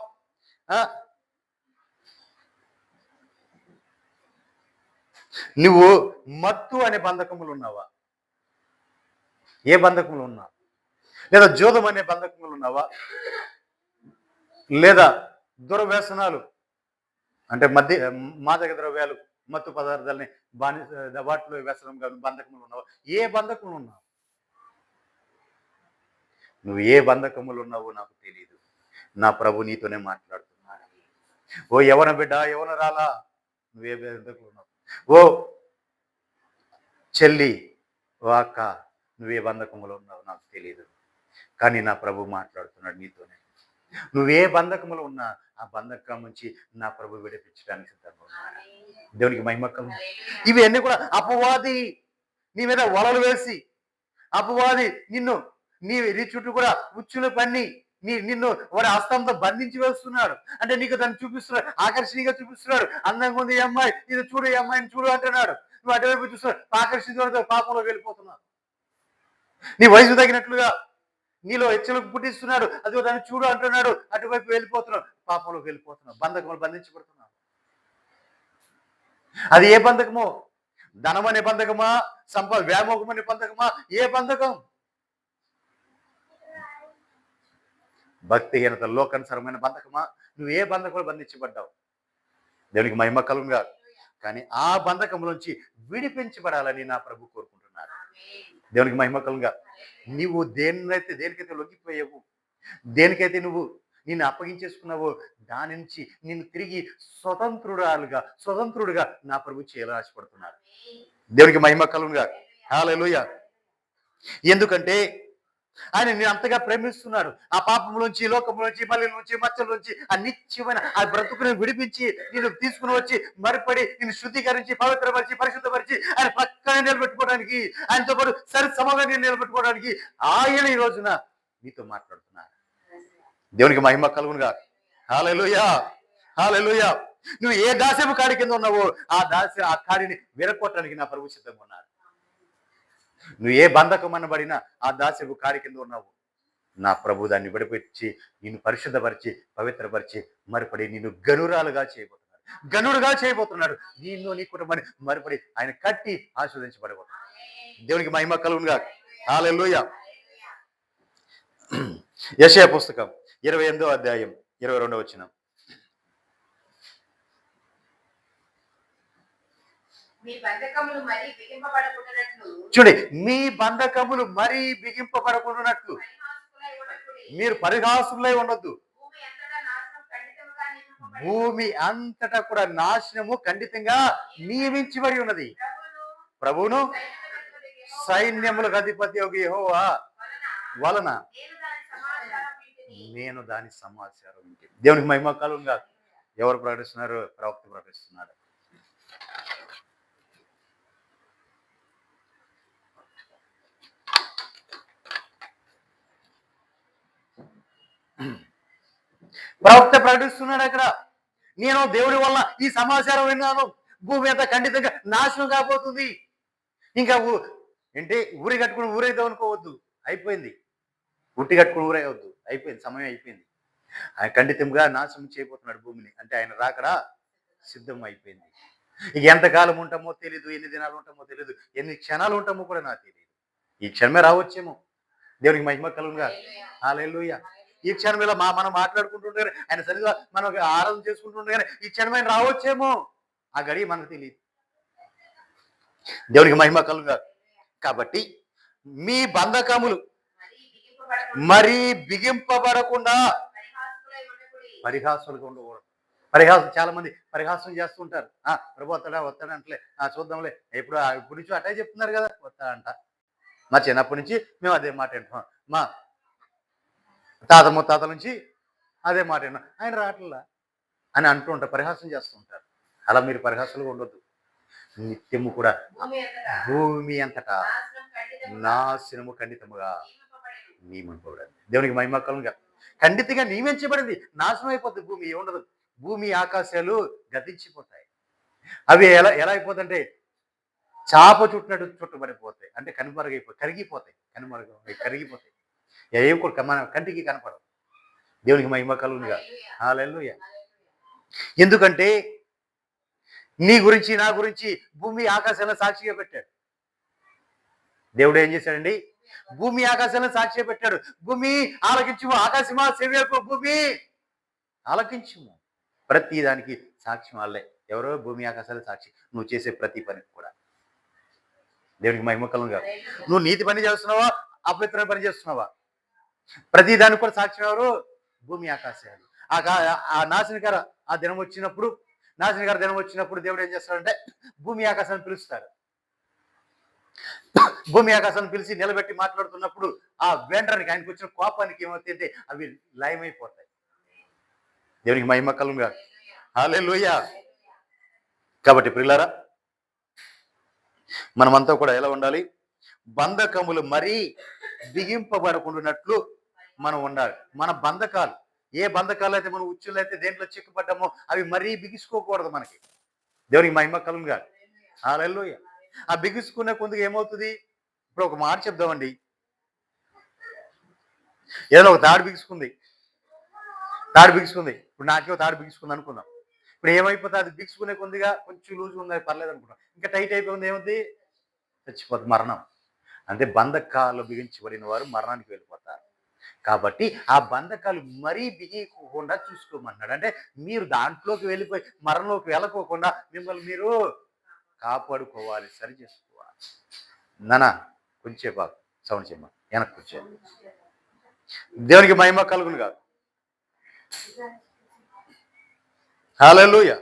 నువ్వు మత్తు అనే బంధకములు ఉన్నావా? ఏ బంధకములు ఉన్నావు? లేదా జోదం అనే బంధకములు ఉన్నావా? లేదా దుర్వ్యసనాలు అంటే మాదక ద్రవ్యాలు, మత్తు పదార్థాలని వాటిలో వ్యసనంగా బంధకములు ఉన్నావా? ఏ బంధకములు ఉన్నావు? నువ్వు ఏ బంధకములు ఉన్నావో నాకు తెలియదు. నా ప్రభు నీతోనే మాట్లాడుతున్నాడు. ఓ యవన బిడ్డ, యవన రాలా, నువ్వే బంధకములు ఉన్నావు? ఓ చెల్లి, ఓ అక్క, నువ్వే బంధకములు ఉన్నావు నాకు తెలియదు. కానీ నా ప్రభు మాట్లాడుతున్నాడు నీతోనే. నువ్వే బంధకములు ఉన్నా ఆ బంధకం నుంచి నా ప్రభు విడిపించడానికి సిద్ధంగా ఉన్నాడు. దేవునికి మహిమ కలుగును. ఇవన్నీ కూడా అపవాది నీ మీద వలలు వేసి, అపవాది నీ చుట్టూ కూడా ఉచ్చులు పన్ని నిన్ను వారి హస్తంతో బంధించి వేస్తున్నాడు. అంటే నీకు దాన్ని చూపిస్తున్నాడు, ఆకర్షణీయంగా చూపిస్తున్నాడు. అందంగా ఉంది ఈ అమ్మాయి, ఇది చూడు, ఈ అమ్మాయిని చూడు అంటున్నాడు. నువ్వు అటువైపు చూస్తున్నాడు, ఆకర్షించడంతో పాపంలో వెళ్ళిపోతున్నావు. నీ వయసు తగినట్లుగా నీలో హెచ్చలకు పుట్టిస్తున్నాడు, అదిగో దాన్ని చూడు అంటున్నాడు, అటువైపు వెళ్ళిపోతున్నావు, పాపంలోకి వెళ్ళిపోతున్నావు, బంధకములు బంధించబడుతున్నావు. అది ఏ బంధకమో? ధనం అనే బంధకమా? వ్యామోహం అనే బంధకమా? ఏ బంధకం? భక్తిహీనత, లోకానుసరమైన బంధకమా? నువ్వు ఏ బంధకంలో బంధించబడ్డావు? దేవునికి మహిమ కలుగునుగా. కానీ ఆ బంధకంలోంచి విడిపించబడాలని నా ప్రభు కోరుకుంటున్నాడు. దేవునికి మహిమ కలుగునుగా. నీవు దేనికైతే లొంగిపోయావు, దేనికైతే నువ్వు నిన్ను అప్పగించేసుకున్నావో దాని నుంచి నిన్ను తిరిగి స్వతంత్రుడుగా నా ప్రభు చేయాలని ఆశపడుతున్నాడు. దేవునికి మహిమ కలుగునుగా. హల్లెలూయా. ఎందుకంటే ఆయన నేను అంతగా ప్రేమిస్తున్నాడు. ఆ పాపంలోంచి, లోకంలోంచి, మళ్ళీ నుంచి, మచ్చలోంచి, ఆ నిత్యమైన ఆ బ్రతుకుని విడిపించి నేను తీసుకుని వచ్చి మరిపడి నేను శుద్ధీకరించి, పవిత్రపరిచి, పరిశుద్ధపరిచి ఆయన పక్కనే నిలబెట్టుకోవడానికి, ఆయనతో పాటు సరి సమంగా నేను నిలబెట్టుకోవడానికి ఆయన ఈ రోజున నీతో మాట్లాడుతున్నారు. దేవునికి మహిమ కలుగునుగా. హల్లెలూయా, హల్లెలూయా. నువ్వు ఏ దాస్యపు కాడి కింద ఉన్నావో ఆ కాడిని విరగొట్టడానికి నా ప్రభు సిద్ధంగా ఉన్నారు. నువ్వు ఏ బంధకం అనబడినా ఆ దాస్యపు కాడి కింద ఉన్నావు, నా ప్రభు దాన్ని విడిపించి నిన్ను పరిశుద్ధపరిచి, పవిత్రపరిచి, మరిపడి నిన్ను గనురాలుగా చేయబోతున్నాడు, గనుడుగా చేయబోతున్నాడు. నిన్ను నీ కుటుంబాన్ని మరిపడి ఆయన కట్టి ఆశీర్వదించబడబోతున్నాడు. దేవునికి మహిమ కలుగునుగా. హల్లెలూయా. యెషయా పుస్తకం 28వ అధ్యాయం 22వ వచనం. చూడండి, మీ బంధకములు మరీ బిగింపబడకుండానట్లు మీరు పరిహాసులై ఉండొద్దు. భూమి అంతటా కూడా నాశనము ఖండితంగా నియమించబడి ఉన్నది. ప్రభువును సైన్యములకు అధిపతి యెహోవా వలన నేను దాని సమాచారం. దేవునికి మహిమ కలుగునుగా. ఎవరు ప్రకటిస్తున్నారు? ప్రవక్త ప్రకటిస్తున్నాడు. ప్రవక్త ప్రకటిస్తున్నాడు అక్కడ, నేను దేవుడి వల్ల ఈ సమాచారం విన్నాను, భూమి అంతా ఖండితంగా నాశనం కాబోతుంది. ఇంకా ఏంటి ఊరి కట్టుకుని ఊరేద్దాం అనుకోవద్దు, అయిపోయింది. ఉట్టి కట్టుకుని ఊరేయవద్దు, అయిపోయింది, సమయం అయిపోయింది. ఆయన ఖండితంగా నాశనం చేయబోతున్నాడు భూమిని. అంటే ఆయన రాకడా సిద్ధం అయిపోయింది. ఇక ఎంతకాలం ఉంటామో తెలీదు, ఎన్ని దినాలు ఉంటామో తెలీదు, ఎన్ని క్షణాలు ఉంటామో కూడా నాకు తెలియదు. ఈ క్షణమే రావచ్చేమో. దేవునికి మహిమ కలుగునుగా. హల్లెలూయా. ఈ క్షణం ఇలా మనం మాట్లాడుకుంటుండే, ఆయన సరిగా మనం ఆరాధన చేసుకుంటుండే, ఈ క్షణమైన రావచ్చేమో. ఆ గడియ మనకు తెలియదు. దేవునికి మహిమ కలుగునుగా. కాబట్టి మీ బంధకములు మరీ బిగింపబడకుండా పరిహాసులుగా ఉండకూడదు. పరిహాసం, చాలా మంది పరిహాసం చేస్తుంటారు. ప్రభు వస్తాడా అంటలే, చూద్దాంలే, ఇప్పుడు నుంచి అటే చెప్తున్నారు కదా, వస్తాడంట. మా చిన్నప్పటి నుంచి మేము అదే మాట వింటున్నాం, మా తాత ముత్తాతల నుంచి అదే మాట విన్నాం, ఆయన రావట్లా అని అంటూ ఉంటారు, పరిహాసం చేస్తూ ఉంటారు. అలా మీరు పరిహాసాలుగా ఉండొద్దు. నిత్యము కూడా భూమి అంతటా నాశనము ఖండితముగా నియమింపబడింది. దేవునికి మహిమ కలుగునుగా. ఖండితంగా నియమించబడింది. నాశనం అయిపోతుంది భూమి, ఏముండదు. భూమి ఆకాశాలు గతించిపోతాయి. అవి ఎలా అయిపోతుంటే చాప చుట్టినట్టు చుట్టబడిపోతాయి. అంటే కరిగిపోతాయి, కరిగిపోతాయి. ఏం కూడా మన కంటికి కనపడవు. దేవునికి మహిమ కలుగునుగా. హల్లెలూయా. ఎందుకంటే నీ గురించి, నా గురించి భూమి ఆకాశాలను సాక్షిగా పెట్టాడు. దేవుడు ఏం చేశాడండి? భూమి ఆకాశాలను సాక్షిగా పెట్టాడు. భూమి ఆలకించుము, ఆకాశమా చెవియకు, భూమి ఆలకించుము. ప్రతి దానికి సాక్ష్యం వాళ్ళే. ఎవరో? భూమి ఆకాశాలు సాక్షి. నువ్వు చేసే ప్రతి పనికి కూడా. దేవునికి మహిమ కలుగునుగా. నువ్వు నీతి పని చేస్తున్నావా, అపవిత్రమైన పని చేస్తున్నావా, ప్రతి దానికి కూడా సాక్ష్యం ఎవరు? భూమి ఆకాశాలు. ఆ నాశనకర దినం వచ్చినప్పుడు దేవుడు ఏం చేస్తాడంటే భూమి ఆకాశాన్ని పిలుస్తాడు. భూమి ఆకాశాన్ని పిలిచి నిలబెట్టి మాట్లాడుతున్నప్పుడు ఆ వెంటరానికి, ఆయనకు వచ్చిన కోపానికి ఏమవుతుందంటే అవి లయమైపోతాయి. దేవునికి మహిమ కలుగునుగా. హల్లెలూయా. కాబట్టి ప్రియులారా, మనమంతా కూడా ఎలా ఉండాలి? బంధకములు మరీ బిగింపబడకుండానట్లు మనం ఉండాలి. మన బంధకాలు, ఏ బంధకాలు అయితే మనం ఉచ్చులు అయితే దేంట్లో చిక్కుపడ్డామో అవి మరీ బిగించుకోకూడదు మనకి. దేవునికి మహిమ కలుగునుగా. హల్లెలూయా. ఆ బిగుసుకునే కొద్దిగా ఏమవుతుంది? ఇప్పుడు ఒక మాట చెప్దామండి. ఏదైనా ఒక తాడు బిగుసుకుంది, ఇప్పుడు నాకే తాడు బిగుసుకుంది అనుకుందాం. ఇప్పుడు ఏమైపోతుంది? అది బిగుసుకునే కొద్దిగా కొంచెం లూజ్ ఉంది, పర్లేదు అనుకుంటాం. ఇంకా టైట్ అయిపోయింది, ఏమవుతుంది? చచ్చిపోతుంది, మరణం. అంటే బంధకాలు బిగించబడిన వారు మరణానికి వెళ్ళిపోతారు. కాబట్టి ఆ బంధకాలు మరీ బిగియకుండా చూసుకోమన్నాడు. అంటే మీరు దాంట్లోకి వెళ్ళిపోయి మరణంలోకి వెళ్ళకోకుండా మిమ్మల్ని మీరు కాపాడుకోవాలి, సరి చేసుకోవాలి. నానా కొంచెం బాగా సౌండ్ చేయమ్మా, వెనక్కి కూర్చో. దేవునికి మహిమ కలుగునుగా. హల్లెలూయా.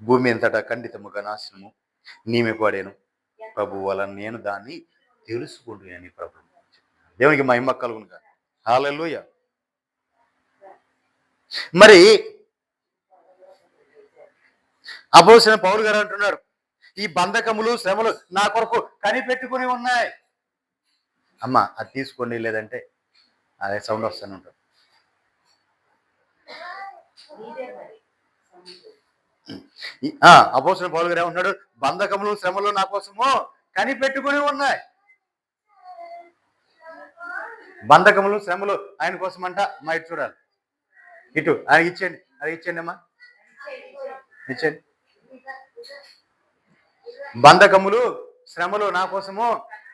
భూమి అంతటా ఖండితముగా నాశనము నియమిపడాను. ప్రభు వలన నేను దాన్ని తెలుసుకుంటున్నాను. ప్రభు దేవునికి మహిమ కలుగును గాక. హల్లెలూయా. మరి అపోస్తలుడైన పౌలు గారు అంటున్నారు, ఈ బంధకములు శ్రమలు నా కొరకు కనిపెట్టుకుని ఉన్నాయి. అమ్మ అది తీసుకోండి, లేదంటే అదే సౌండ్ వస్తూనే ఉంటుంది. అపోస్తలుడైన పౌలు గారు ఏమంటున్నాడు, బంధకములు శ్రమలు నా కోసము కనిపెట్టుకుని ఉన్నాయి. బంధకములు శ్రమలు ఆయన కోసం అంట. మా ఇటు చూడాలి, ఇటు ఆయన ఇచ్చేయండి, అది ఇచ్చేయండి అమ్మా, ఇచ్చేయండి. బంధకములు శ్రమలు నా కోసము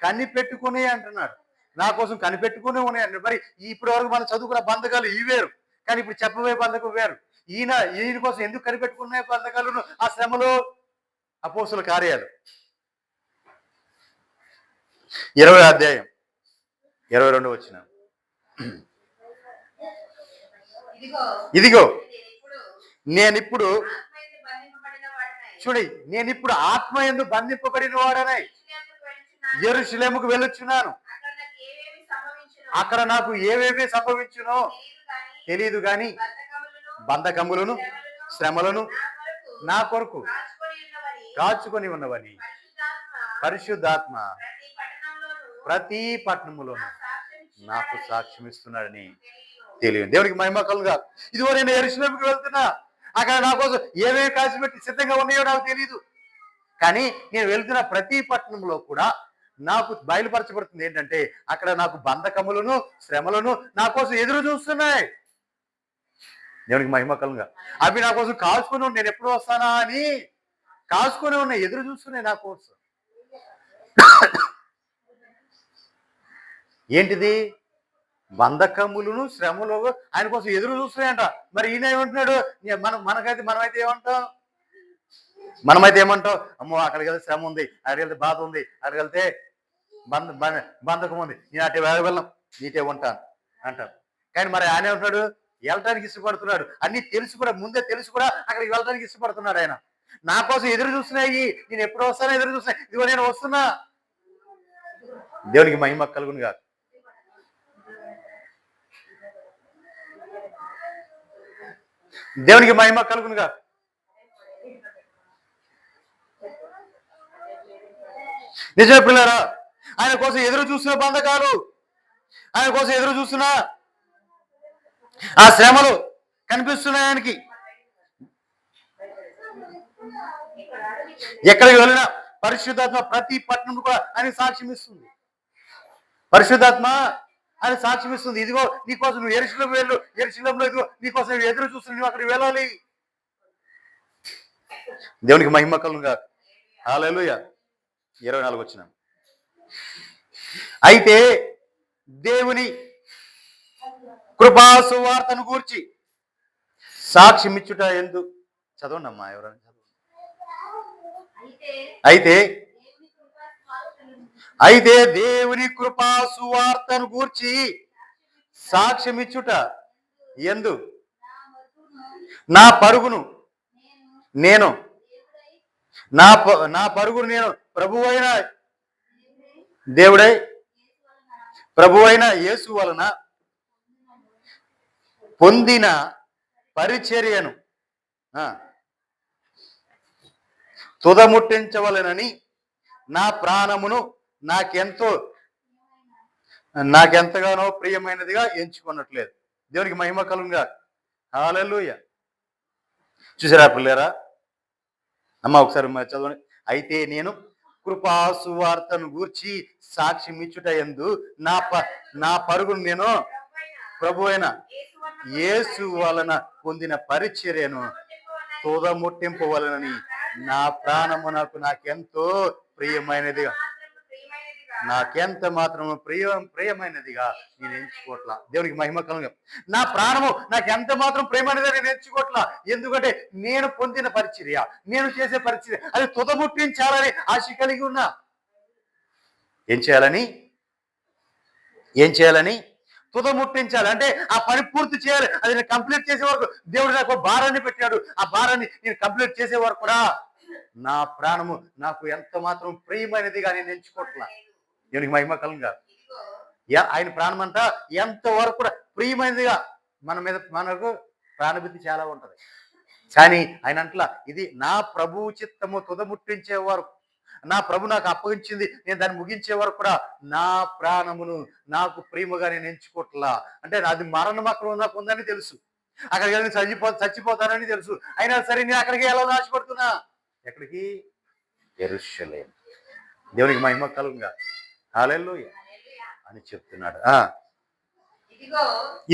కనిపెట్టుకుని అంటున్నాడు. నా కోసం కనిపెట్టుకుని ఉన్నాయి అంటున్నాడు. మరి ఇప్పటి వరకు మనం చదువుకున్న బంధకాలు ఇవి వేరు, కానీ ఇప్పుడు చెప్పబోయే బంధకం వేరు. ఈయన కోసం ఎందుకు కనిపెట్టుకున్నాయి బంధకాలను, ఆ శ్రమలు? అపోస్తలుల కార్యాలు 20వ అధ్యాయం 22వ వచనం. ఇదిగో నేనిప్పుడు చూడి, నేనిప్పుడు ఆత్మయందు బంధింపబడిన వాడనై యెరూషలేముకు వెళ్ళొచ్చున్నాను. అక్కడ నాకు ఏవేవి సంభవించునో తెలియదు గాని బంధకములను శ్రమలను నా కొరకు కాచుకొని ఉన్నవని పరిశుద్ధాత్మ ప్రతి పట్టణములోను నాకు సాక్ష్యం ఇస్తున్నాడని తెలియదు. దేవునికి మహిమ కలుగుగా. ఇదిగో నేను యెరూషలేముకు వెళ్తున్నా, అక్కడ నా కోసం ఏమేమి కాసిపెట్టి సిద్ధంగా ఉన్నాయో నాకు తెలియదు, కానీ నేను వెళ్తున్న ప్రతి పట్టణంలో కూడా నాకు బయలుపరచబడుతుంది ఏంటంటే, అక్కడ నాకు బంధకములను శ్రమలను నా కోసం ఎదురు చూస్తున్నాయి. దేవునికి మహిమ కలుగుగా. అవి నా కోసం కాచుకొని, నేను ఎప్పుడు వస్తానా అని కాచుకొని ఉన్నాయి, ఎదురు చూస్తున్నాయి నా కోసం. ఏంటిది? బంధకములను శ్రమలు ఆయన కోసం ఎదురు చూస్తున్నాయంట. మరి ఈయన ఏమంటున్నాడు? మనమైతే ఏమంటాం? అమ్మో అక్కడికి వెళ్తే శ్రమ ఉంది, అక్కడికి వెళ్తే బాధ ఉంది, అక్కడికి వెళ్తే బంధకం ఉంది, నేను అటు వెళ్ళం, నీటే ఉంటాను అంటాను. కానీ మరి ఆయన ఏమంటున్నాడు? వెళ్ళటానికి ఇష్టపడుతున్నాడు. అన్ని తెలుసు కూడా, ముందే తెలుసు కూడా అక్కడికి వెళ్ళడానికి ఇష్టపడుతున్నాడు. ఆయన నా కోసం ఎదురు చూస్తున్నాయి, నేను ఎప్పుడు వస్తానో ఎదురు చూస్తున్నాయి, ఇదిగో నేను వస్తున్నా. దేవునికి మహిమ కలుగును గాక. దేవునికి మహిమ కలుగును గాక. నిజమే పిల్లరా, ఆయన కోసం ఎదురు చూస్తున్న బంధకాలు, ఆయన కోసం ఎదురు చూస్తున్న ఆ శ్రమలు కనిపిస్తున్నాయి ఆయనకి. ఎక్కడికి వెళ్ళినా పరిశుద్ధాత్మ ప్రతి పట్టణం కూడా ఆయన సాక్ష్యం ఇస్తుంది. పరిశుద్ధాత్మ ఆయన సాక్ష్యం ఇస్తుంది. ఇదిగో నీకోసం నువ్వు యెరూషలేము వెళ్ళు, యెరూషలేములో ఇదిగో నీకోసం ఎదురు చూస్తున్నా, నువ్వు అక్కడికి వెళ్ళాలి. దేవునికి మహిమ కలుగును గాక. హల్లెలూయా. 24 వచనం. అయితే దేవుని కృపా సువార్తను గూర్చి సాక్ష్యమిచ్చుట ఎందు, చదవండి అమ్మా ఎవరైనా చదవండి. అయితే దేవుని కృపా సువార్తను గూర్చి సాక్ష్యమిచ్చుట ఎందు నా పరుగును నేను ప్రభువైన యేసు వలన పొందిన పరిచర్యను తుదముట్టించవలెనని నా ప్రాణమును నాకెంతగానో ప్రియమైనదిగా ఎంచుకున్నట్లేదు. దేవునికి మహిమ కలుగుగా. హల్లెలూయా. చూసారా పిల్లరా? అమ్మ ఒకసారి చదవండి. అయితే నేను కృపా సువార్తను గూర్చి సాక్ష్యం ఇచ్చుట యందు నా పరుగును నేను ప్రభువైన యేసు వలన పొందిన పరిచర్యను తుదముట్టింపవలెనని నా ప్రాణము నాకెంతో ప్రియమైనదిగా, నాకెంత మాత్రము ప్రియమైనదిగా నేను ఎంచుకోవట్లా. దేవునికి మహిమ కలుగుగా. నా ప్రాణము నాకెంత మాత్రం ప్రియమైనదిగా నేను ఎంచుకోవట్లా. ఎందుకంటే నేను పొందిన పరిచర్య, నేను చేసే పరిచర్య అది తుదముట్టించాలని ఆశ కలిగి ఉన్నా. ఏం చేయాలని తుదముట్టించాలి అంటే ఆ పని పూర్తి చేయాలి. అది నేను కంప్లీట్ చేసే వరకు దేవుడు నాకు భారాన్ని పెట్టాడు. ఆ భారాన్ని నేను కంప్లీట్ చేసే వరకు కూడా నా ప్రాణము నాకు ఎంత మాత్రం ప్రియమైనదిగా నేను ఎంచుకోవట్లా. దేవునికి మహిమ కలుగుగా. ఆయన ప్రాణం అంతా ఎంతవరకు కూడా ప్రియమైనదిగా మన మీద మనకు ప్రాణభీతి చాలా ఉంటది. కానీ ఆయన అంట్లా ఇది నా ప్రభువు చిత్తము తుదముట్టించే వరకు, నా ప్రభు నాకు అప్పగించింది నేను దాన్ని ముగించే వరకు కూడా నా ప్రాణమును నాకు ప్రేమగా నేను ఎంచుకోవట్లా. అంటే అది మరణం అక్కడ నాకు ఉందని తెలుసు, అక్కడికి వెళ్ళి చచ్చిపోతానని తెలుసు. అయినా సరే నేను అక్కడికి ఎలా ఆశపడుతున్నా. ఎక్కడికి? యెరూషలేము. దేవునికి మహిమ కలుగుగా. హల్లెలూయా అని చెప్తున్నాడు.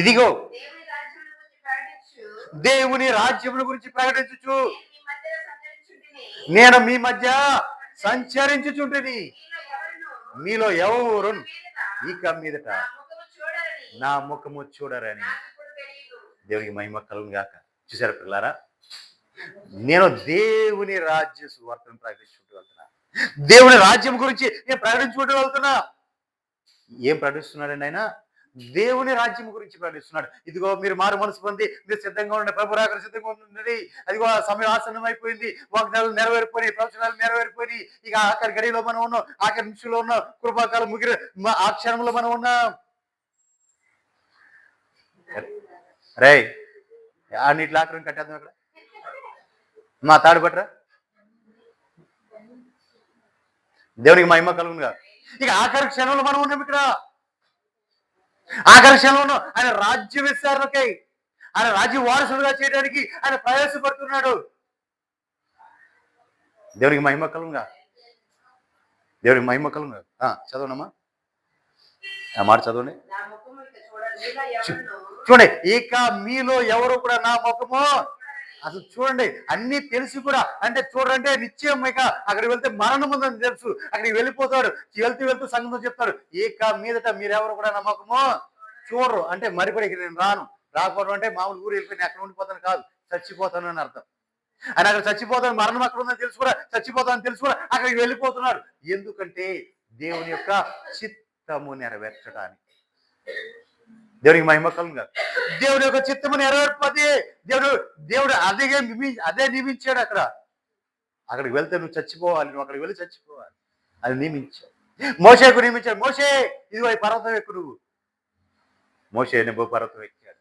ఇదిగో దేవుని రాజ్యముల గురించి ప్రకటించుచు నేను మీ మధ్య సంచరించుచుంటిని. మీలో ఎవరు ఇక మీదట నా ముఖము చూడరని. దేవునికి మహిమ కలుగుగాక. చూసారా పిల్లారా, నేను దేవుని రాజ్య సువార్తను ప్రకటించుకుంటూ వెళ్తున్నా. దేవుని రాజ్యం గురించి నేను ప్రకటించుకుంటూ వెళ్తున్నా. ఏం ప్రకటిస్తున్నాడండి ఆయన? దేవుని రాజ్యం గురించి ప్రకటిస్తున్నాడు. ఇదిగో మీరు మారు మనసు పొంది మీరు సిద్ధంగా ఉండండి, ప్రభు రాకడ సిద్ధంగా ఉండండి. అదిగో సమయం ఆసన్నం అయిపోయింది, వాగ్దానాలు నెరవేరిపోయి, ప్రవచనాలు నెరవేరిపోయి, ఇక ఆఖరి గడిలో మనం ఉన్నాం, ఆఖరి నిమిషంలో ఉన్నాం, కృపాకాలం ముగిరి ఆ క్షణంలో మనం ఉన్నాం. రే ఆ నీటి ఆఖరిని కట్టేద్దాం. అక్కడ మా తాడు పట్టరా. దేవునికి మహిమ కలుగునుగా. ఇక ఆఖరి క్షణంలో మనం ఉన్నాం. ఇక్కడ ఆఖరి క్షణంలో ఆయన రాజ్య విస్తరణకై, ఆయన రాజ్య వారసులుగా చేయడానికి ఆయన ప్రయాసపడుతున్నాడు. దేవునికి మహిమ కలుగుగా. దేవునికి మహిమ కలుగుగా. చదవనమ్మా, ఆ మాట చదవండి. చూడండి, ఇక మీలో ఎవరు కూడా నా ముఖము అసలు చూడండి, అన్ని తెలిసి కూడా అంటే చూడండి నిశ్చయం. ఇక అక్కడికి వెళ్తే మరణం ఉందని తెలుసు, అక్కడికి వెళ్ళిపోతాడు. వెళ్తూ సంగతం చెప్తాడు. ఇక మీదట మీరెవరు కూడా నా ముఖము చూడరు. అంటే మరి కూడా ఇక నేను రాకపోవడం అంటే మామూలు ఊరు వెళ్ళిపోయి నేను అక్కడ ఉండిపోతాను కాదు, చచ్చిపోతాను అని అర్థం. ఆయన అక్కడ చచ్చిపోతాను, మరణం అక్కడ ఉందని తెలుసు కూడా, చచ్చిపోతానని తెలుసు కూడా అక్కడికి వెళ్ళిపోతున్నాడు. ఎందుకంటే దేవుని యొక్క చిత్తము నెరవేర్చడానికి. దేవునికి మహిమ కలుగుగా. దేవుని యొక్క చిత్తము నెరవేర్పది దేవుడు అదే నియమించాడు. అక్కడికి వెళ్తే నువ్వు చచ్చిపోవాలి, నువ్వు అక్కడికి వెళ్ళి చచ్చిపోవాలి, అది నియమించాడు. మోషేకు నియమించాడు. మోషే ఇదిగో ఈ పర్వతం ఎక్కు. నువ్వు మోషే నెబో పర్వతం ఎక్కాడు.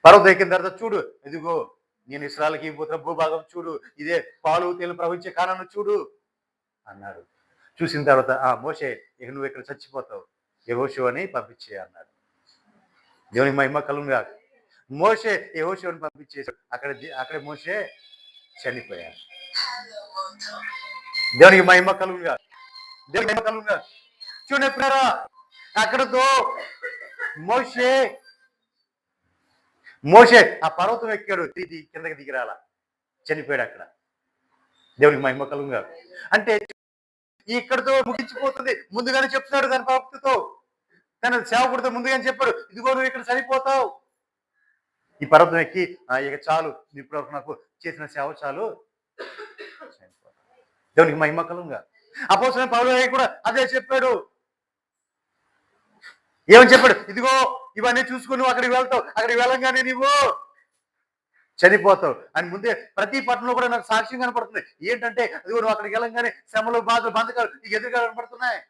పర్వతం ఎక్కిన తర్వాత చూడు, ఇదిగో నేను ఇశ్రాయేలుకి ఇవ్వబోతున్న భూభాగం చూడు, ఇదే పాలు తేనెలు ప్రవహించే కానాను చూడు అన్నాడు. చూసిన తర్వాత మోషే ఇక నువ్వు ఇక్కడ చచ్చిపోతావు, యెహోషువని పంపించే అన్నాడు. దేవునికి మహిమ కలుగుగా. మోషే యెహోషువని పంపించేశాడు. అక్కడే మోషే చనిపోయాడు. దేవునికి మహిమ కలుగుగా. దేవునికి మహిమ కలుగుగా. చూడండి ఎప్పుడారా, అక్కడతో మోషే ఆ పర్వతం ఎక్కాడు, కిందకి దిగిరాల, చనిపోయాడు అక్కడ. దేవునికి మహిమ కలుగుగా. అంటే ఇక్కడతో ముగించిపోతుంది. ముందుగానే చెప్తున్నాడు తన భక్తితో, తన సేవకుడితో ముందుగానే చెప్పాడు, ఇదిగో నువ్వు ఇక్కడ చనిపోతావు, ఈ పర్వతం ఎక్కి ఇక చాలు, ఇప్పుడు నాకు చేసిన సేవ చాలు, దేవునికి మహిమ కలుగుగా. అపోస్తలుడైన పౌలు కూడా అదే చెప్పాడు. ఏమని చెప్పాడు? ఇదిగో ఇవన్నీ చూసుకుని నువ్వు అక్కడికి వెళ్తావు, అక్కడికి వెళ్ళంగానే నువ్వు చనిపోతావు అని ముందే ప్రతి పట్టణంలో కూడా నాకు సాక్ష్యం కనపడుతుంది. ఏంటంటే అదిగో నువ్వు అక్కడికి వెళ్ళంగానే శ్రమలు, బాధలు, బంధకాలు నీకు ఎదురుగా కనపడుతున్నాయి.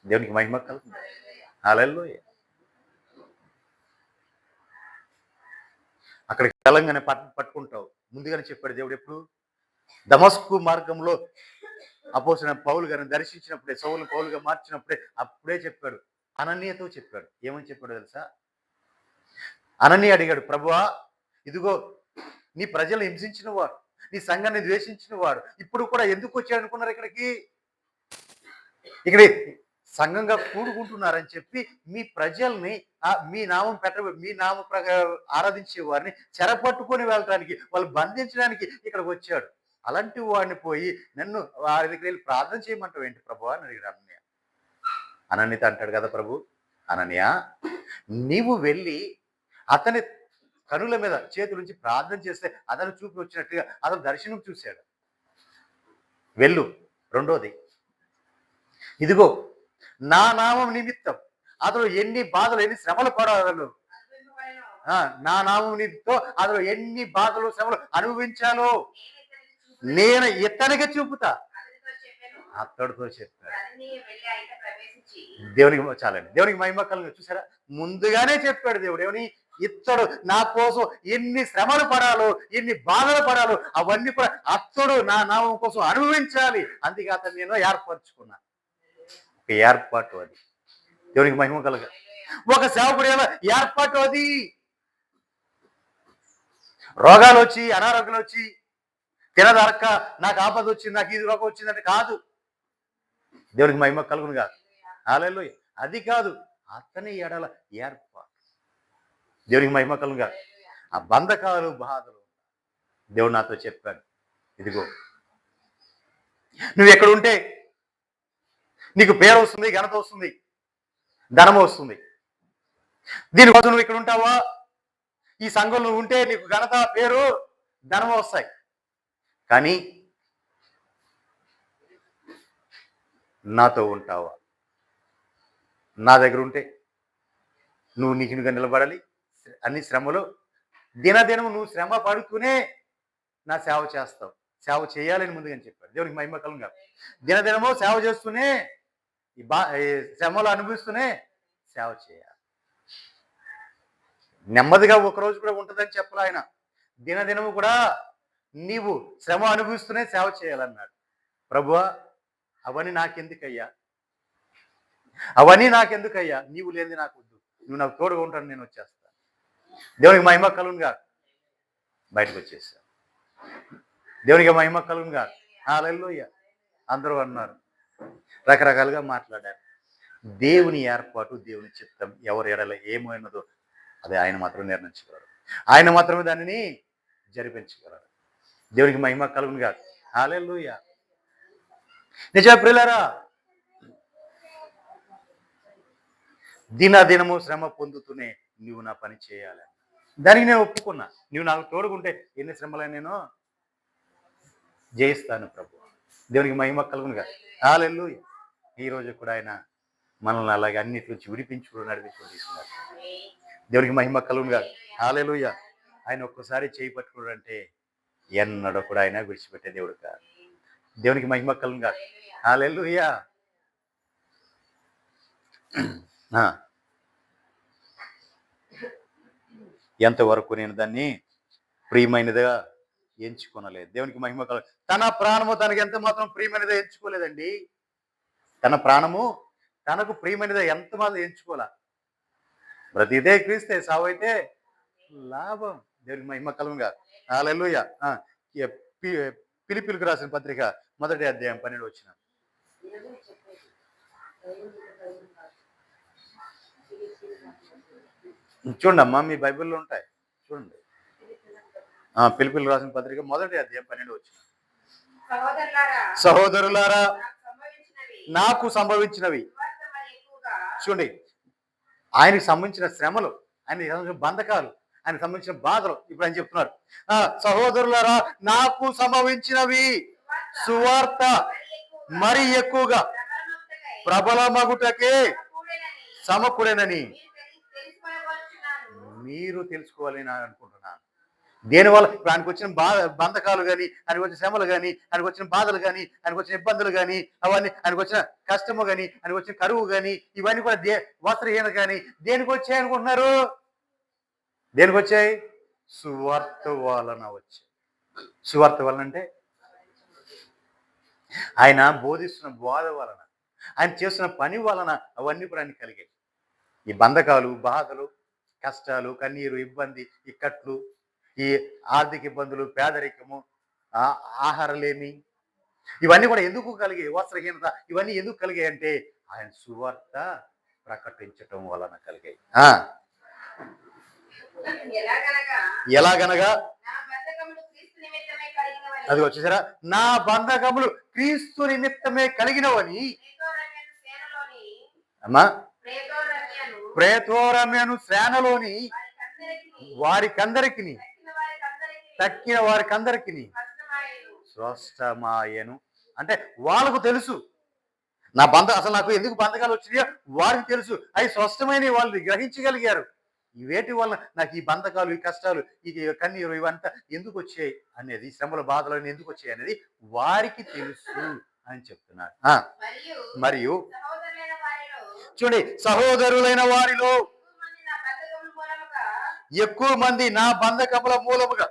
దేవునికి మహిమ కలుగుతుంది. హల్లెలూయా. అక్కడికి వెళ్ళంగానే పట్టుకుంటావు. ముందుగానే చెప్పాడు దేవుడు. ఎప్పుడు? దమస్కు మార్గంలో అపోస్తలుడైన పౌలు గారిని దర్శించినప్పుడే, సౌలును పౌలుగా మార్చినప్పుడే అప్పుడే చెప్పాడు. అననీయతో చెప్పాడు. ఏమని చెప్పాడు తెలుసా? అననీయ అడిగాడు, ప్రభువా ఇదిగో నీ ప్రజలు హింసించిన వాడు, నీ సంఘాన్ని ద్వేషించిన వాడు ఇప్పుడు కూడా ఎందుకు వచ్చాడు అనుకున్నారు ఇక్కడికి? ఇక్కడ సంఘంగా కూడుకుంటున్నారని చెప్పి మీ ప్రజల్ని మీ నామం ఆరాధించే వారిని చెరపట్టుకొని వెళ్ళడానికి, వాళ్ళు బంధించడానికి ఇక్కడికి వచ్చాడు. అలాంటి వాడిని పోయి నన్ను వారి దగ్గర వెళ్ళి ప్రార్థన చేయమంటావు ఏంటి ప్రభు అని అడిగాడు అననీయ. అననీయత అంటాడు కదా, ప్రభు అననీయ నీవు వెళ్ళి అతని కనుల మీద చేతుల నుంచి ప్రార్థన చేస్తే అతను చూపి వచ్చినట్టుగా అతను దర్శనం చూశాడు. వెళ్ళు. రెండోది, ఇదిగో నా నామం నిమిత్తం అతను ఎన్ని బాధలు, ఎన్ని శ్రమలు పడాలో, నా నామం నిమిత్తం అతను ఎన్ని బాధలు, శ్రమలు అనుభవించాలో నేను ఇతనికి చూపుతా. అతడితో చెప్పాడు. దేవునికి చాలండి, దేవునికి మహిమ కలుగు. చూసారా, ముందుగానే చెప్పాడు దేవుడు ఏమని, ఇతడు నా కోసం ఎన్ని శ్రమలు పడాలో, ఎన్ని బాధలు పడాలో అవన్నీ కూడా అతడు నా నామం కోసం అనుభవించాలి. అందుకే అతను నేను ఏర్పరచుకున్నా. ఒక ఏర్పాటు అది. దేవునికి మహిమ కలుగ. ఒక సేవకుడు ఏర్పాటు అది. రోగాలు వచ్చి, అనారోగ్యాలు వచ్చి, తినదరక్క నాకు ఆపద వచ్చింది, నాకు ఇది రోగం వచ్చిందంటే కాదు. దేవునికి మహిమ కలుగును కాదు. హల్లెలూయా. అది కాదు, అతని ఎడల ఏర్పాటు. దేవునికి మహిమ కలుగును కాదు. ఆ బంధకాలు, బాధలు దేవుడు నాతో చెప్పాడు, ఇదిగో నువ్వు ఎక్కడ ఉంటే నీకు పేరు వస్తుంది, ఘనత వస్తుంది, ధనం వస్తుంది. దీనికోసం నువ్వు ఇక్కడ ఉంటావా? ఈ సంఘంలో నువ్వు ఉంటే నీకు ఘనత, పేరు, ధనం వస్తాయి. కానీ నాతో ఉంటావా? నా దగ్గర ఉంటే నువ్వు నీకుగా నిలబడాలి. అన్ని శ్రమలు దినదినము నువ్వు శ్రమ పడుతూనే నా సేవ చేస్తావు. సేవ చేయాలని ముందుగా చెప్పాడు. దేవునికి మహిమ కలుగుగా. దినదినము సేవ చేస్తూనే ఈ శ్రమలు అనుభవిస్తూనే సేవ చేయాలి. నెమ్మదిగా ఒకరోజు కూడా ఉంటుందని చెప్పాలి ఆయన. దినదినము కూడా నీవు శ్రమ అనుభవిస్తూనే సేవ చేయాలన్నాడు. ప్రభువా, అవన్నీ నాకెందుకయ్యా, అవన్నీ నాకెందుకయ్యా, నీవు లేనిది నాకు వద్దు, నువ్వు నాకు తోడుగా ఉంటాను, నేను వచ్చేస్తాను. దేవునికి మహిమ కలుగుగా. బయటకు వచ్చేసా. దేవునికి మహిమ కలుగుగా. హల్లెలూయా. అందరూ అన్నారు, రకరకాలుగా మాట్లాడారు. దేవుని ఏర్పాటు, దేవుని చిత్తం ఎవరి ఎడల ఏమైనదో అది ఆయన మాత్రమే నిర్ణయించగలరు. ఆయన మాత్రమే దానిని జరిపించగలరు. దేవునికి మహిమ కలుగుగా. హల్లెలూయా. నిజ ప్రియులారా, దినదినము శ్రమ పొందుతూనే నువ్వు నా పని చేయాలి. దానికి నేను ఒప్పుకున్నా. నువ్వు నాకు తోడుకుంటే ఎన్ని శ్రమలైనా నేను జయిస్తాను ప్రభు. దేవునికి మహిమ కలుగునుగా. హల్లెలూయా. ఈ రోజు కూడా ఆయన మనల్ని అలాగే అన్నిటి నుంచి విడిపించుకుని నడిపించుకుని తీసుకున్నారు. దేవునికి మహిమ కలుగునుగా. హల్లెలూయా. ఆయన ఒక్కసారి చేయి పట్టుకున్నాడు అంటే ఎన్నడూ కూడా ఆయన విడిచిపెట్టే దేవుడు కాదు. దేవునికి మహిమ కలుగునుగా. హల్లెలూయా. ఎంతవరకు నేను దాన్ని ప్రియమైనదిగా ఎంచుకోనలేదు. దేవునికి మహిమ కలుగు. తన ప్రాణము తనకు ఎంత మాత్రం ప్రియమైనదిగా ఎంచుకోలేదండి. తన ప్రాణము తనకు ప్రియమైనదిగా ఎంత మాత్రం ఎంచుకోలే. ప్రతిదే క్రీస్తే, సావైతే లాభం. దేవునికి మహిమ కలుగుగా. హల్లెలూయా. ఫిలిప్పీయులకు రాసిన పత్రిక 1వ అధ్యాయం 12వ వచనం. చూడండి అమ్మా, మీ బైబిల్లో ఉంటాయి, చూడండి. ఫిలిప్పీయులకు రాసిన పత్రిక 1వ అధ్యాయం 12వ వచనం. సహోదరులారా, నాకు సంభవించినవి. చూడండి, ఆయనకి సంబంధించిన శ్రమలు, ఆయనకి సంబంధించిన బంధకాలు, ఆయనకు సంబంధించిన బాధలు ఇప్పుడు ఆయన చెప్తున్నారు. సహోదరులారా, నాకు సంభవించినవి సువార్త మరి ఎక్కువగా ప్రబలమగుటకే సమకూడేనని మీరు తెలుసుకోవాలని అనుకుంటున్నాను. దేనివల్ల ఇప్పుడు ఆయనకు వచ్చిన బంధకాలు కానీ, ఆయనకు వచ్చిన శ్రమలు కానీ, ఆయనకు వచ్చిన బాధలు కానీ, ఆయనకు వచ్చిన ఇబ్బందులు కానీ, అవన్నీ ఆయనకు వచ్చిన కష్టము కానీ, ఆయనకు వచ్చిన కరువు కానీ, ఇవన్నీ కూడా వస్త్రహీనత కానీ దేనికి వచ్చాయి అనుకుంటున్నారు? దేనికి వచ్చాయి? సువార్త వలన వచ్చాయి. సువార్త వలన అంటే ఆయన బోధిస్తున్న బోధ వలన, ఆయన చేస్తున్న పని వలన అవన్నీ కూడా ఆయన కలిగాయి. ఈ బంధకాలు, బాధలు, కష్టాలు, కన్నీరు, ఇబ్బంది, ఇక్కట్లు, ఈ ఆర్థిక ఇబ్బందులు, పేదరికము, ఆహారలేమి, ఇవన్నీ కూడా ఎందుకు కలిగాయి? వస్త్రహీనత, ఇవన్నీ ఎందుకు కలిగాయి అంటే ఆయన సువార్త ప్రకటించటం వలన కలిగాయి. ఎలాగనగా అది వచ్చేసారా, నా బంధకములు క్రీస్తు నిమిత్తమే కలిగినవని. అమ్మా, ప్రేతోరమ్యను శ్రేణలోని వారికందరికి, తక్కిన వారికందరికి స్పష్టమాయను. అంటే వాళ్ళకు తెలుసు నా అసలు నాకు ఎందుకు బంధకాలు వచ్చినాయో వారికి తెలుసు. అవి స్పష్టమైన వాళ్ళు గ్రహించగలిగారు. ఇవేటి వల్ల నాకు ఈ బంధకాలు, ఈ కష్టాలు, ఈ కన్నీరు ఇవంతా ఎందుకు వచ్చాయి అనేది, ఈ శ్రమల బాధలు ఎందుకు వచ్చాయి అనేది వారికి తెలుసు అని చెప్తున్నారు. మరియు చూడండి, సహోదరులైన వారిలో ఎక్కువ మంది నా బంధకముల మూలముగా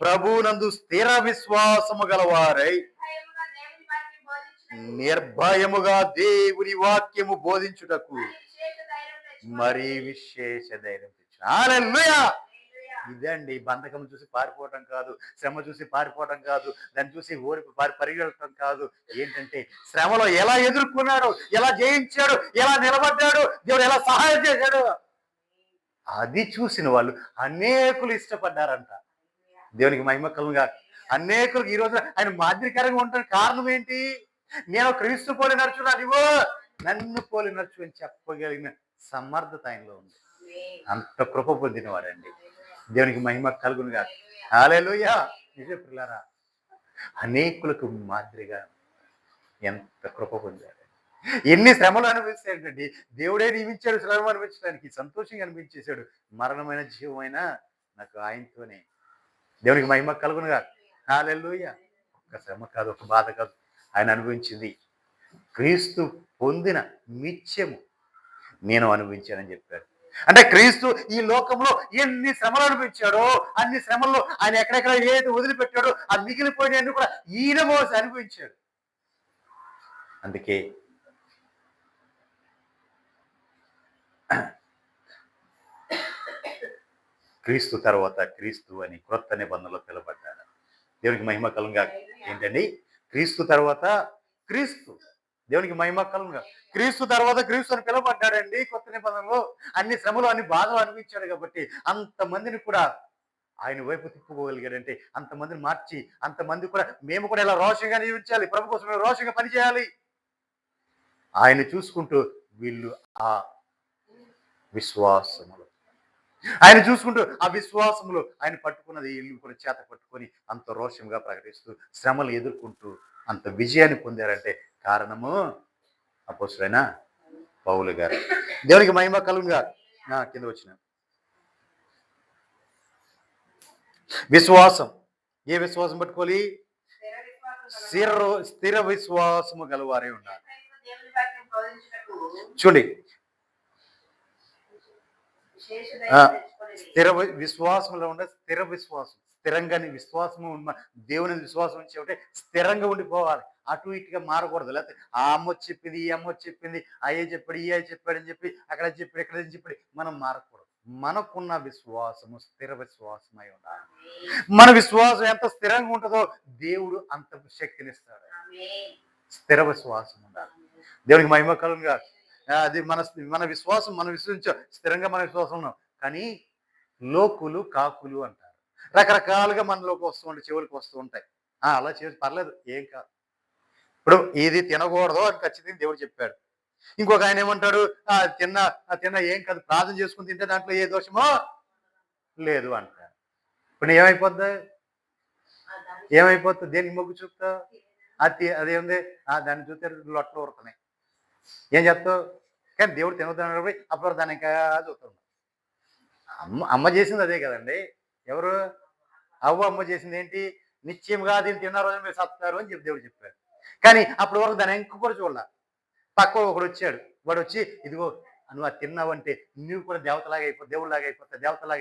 ప్రభునందు స్థిర విశ్వాసము గలవారై నిర్భయముగా దేవుని వాక్యము బోధించుటకు మరి విశేష ధైర్యం తెచ్చు. హల్లెలూయా! ఇదండి, బంధకం చూసి పారిపోవటం కాదు, శ్రమ చూసి పారిపోవటం కాదు, దాన్ని చూసి పరిగెట్టడం కాదు. ఏంటంటే శ్రమలో ఎలా ఎదుర్కొన్నాడు, ఎలా జయించాడు, ఎలా నిలబడ్డాడు, దేవుడు ఎలా సహాయం చేశాడు, అది చూసిన వాళ్ళు అనేకులు ఇష్టపడ్డారంట. దేవునికి మహిమ కలుగుగా. అనేకులకు ఈ రోజున ఆయన మాదిరికరంగా ఉంటాడు. కారణం ఏంటి? నేను క్రీస్తు పోలి నడుచున్నా, నువ్వు నన్ను పోలి నడుచు అని చెప్పగలిగిన సమర్థత ఆయనలో ఉంది. అంత కృప పొందినవాడండి. దేవునికి మహిమ కలుగునుగా. హల్లెలూయా! నిజం పిల్లారా, అనేకులకు మాదిరిగా ఎంత కృప పొందాడు. ఎన్ని శ్రమలు అనుభవిస్తాడండి. దేవుడే నియమించాడు శ్రమ అనిపించడానికి, సంతోషంగా అనిపించేశాడు. మరణమైన జీవమైన నాకు ఆయనతోనే. దేవునికి మహిమ కలుగునుగా. హల్లెలూయా! ఒక శ్రమ కాదు, ఒక బాధ కాదు, ఆయన అనుభవించింది. క్రీస్తు పొందిన నిత్యము నేను అనుభవించానని చెప్పాడు. అంటే క్రీస్తు ఈ లోకంలో ఎన్ని శ్రమలు అనుభవించాడో అన్ని శ్రమల్లో ఆయన ఎక్కడెక్కడ ఏదైతే వదిలిపెట్టాడో ఆ మిగిలిపోయినన్ని కూడా ఈయన మోసి అనుభవించాడు. అందుకే క్రీస్తు తర్వాత క్రీస్తు అని క్రొత్త నిబంధనలో పిలువబడ్డాడు. దేవునికి మహిమ కలుగుగా. ఏంటండి? క్రీస్తు తర్వాత క్రీస్తు. దేవునికి మహిమ కలుగుగా. క్రీస్తు తర్వాత క్రీస్తు అని పిలువబడ్డాడండి. కొత్త నిబంధనలో అన్ని శ్రమలు, అన్ని బాధలు అనిపించాడు కాబట్టి అంతమందిని కూడా ఆయన వైపు తిప్పుకోగలిగాడంటే, అంతమందిని మార్చి, అంతమంది కూడా మేము కూడా ఇలా రోషంగా జీవించాలి, ప్రభు కోసం రోషంగా పనిచేయాలి. ఆయన చూసుకుంటూ వీళ్ళు ఆ విశ్వాసములు, ఆయన చూసుకుంటూ ఆ విశ్వాసములు ఆయన పట్టుకున్నది వీళ్ళు కూడా చేత పట్టుకొని అంత రోషంగా ప్రకటిస్తూ శ్రమలు ఎదుర్కొంటూ అంత విజయాన్ని పొందారంటే కారణము అపోస్తలుడైన పౌలు గారు. దేవునికి మహిమ కలుగుగా. కింద వచ్చిన విశ్వాసం. ఏ విశ్వాసం పట్టుకోవాలి? స్థిర విశ్వాసము గలవారే ఉన్నారు. చూడండి, స్థిర విశ్వాసంలో ఉండే స్థిర విశ్వాసం, స్థిరంగా విశ్వాసము ఉన్న దేవుని విశ్వాసం ఉంటే స్థిరంగా ఉండిపోవాలి. అటు ఇటుగా మారకూడదు. లేకపోతే ఆ అమ్మ చెప్పింది, ఈ అమ్మ చెప్పింది, అయ్యే చెప్పాడు, ఈ అయ్య చెప్పాడు అని చెప్పి అక్కడ చెప్పాడు, ఇక్కడ చెప్పాడు, మనం మారకూడదు. మనకున్న విశ్వాసము స్థిర విశ్వాసమై ఉండాలి. మన విశ్వాసం ఎంత స్థిరంగా ఉంటుందో దేవుడు అంత శక్తినిస్తాడు. స్థిర విశ్వాసం ఉండాలి. దేవునికి మహిమ కలుగుగా. అది మన విశ్వాసం, మన విశ్వసించ స్థిరంగా మన విశ్వాసం ఉన్నాం. కానీ లోకులు కాకులు అంటారు, రకరకాలుగా మనలోకి వస్తూ ఉంటాయి, చెవులకు వస్తూ ఉంటాయి. అలా చేసి పర్లేదు, ఏం కాదు. ఇప్పుడు ఇది తినకూడదు అని ఖచ్చితంగా దేవుడు చెప్పాడు. ఇంకొక ఆయన ఏమంటాడు, తిన్నా ఏం కాదు, ప్రార్థన చేసుకుని తింటే దాంట్లో ఏ దోషమో లేదు అంటారు. ఇప్పుడు ఏమైపోద్ది? దేనికి మొగ్గు చూపుతావు? అదేముంది, దాన్ని చూస్తే లొట్టలు ఊరుతున్నాయి, ఏం చెప్తావు? కానీ దేవుడు తినవుతున్నాడు, అప్పుడు దాన్ని ఇంకా చూస్తాం. అమ్మ చేసింది అదే కదండి. ఎవరు? అమ్మ చేసింది ఏంటి? నిశ్చయంగా దీన్ని తిన్న రోజు మీరు సత్తారు అని చెప్పి దేవుడు చెప్పారు. కానీ అప్పటి వరకు దాన్ని ఇంక కూడా చూడాల. పక్క ఒకడు వచ్చాడు, వాడు వచ్చి ఇదిగో నువ్వు అది తిన్నావంటే నువ్వు కూడా దేవతలాగా దేవుడిలాగా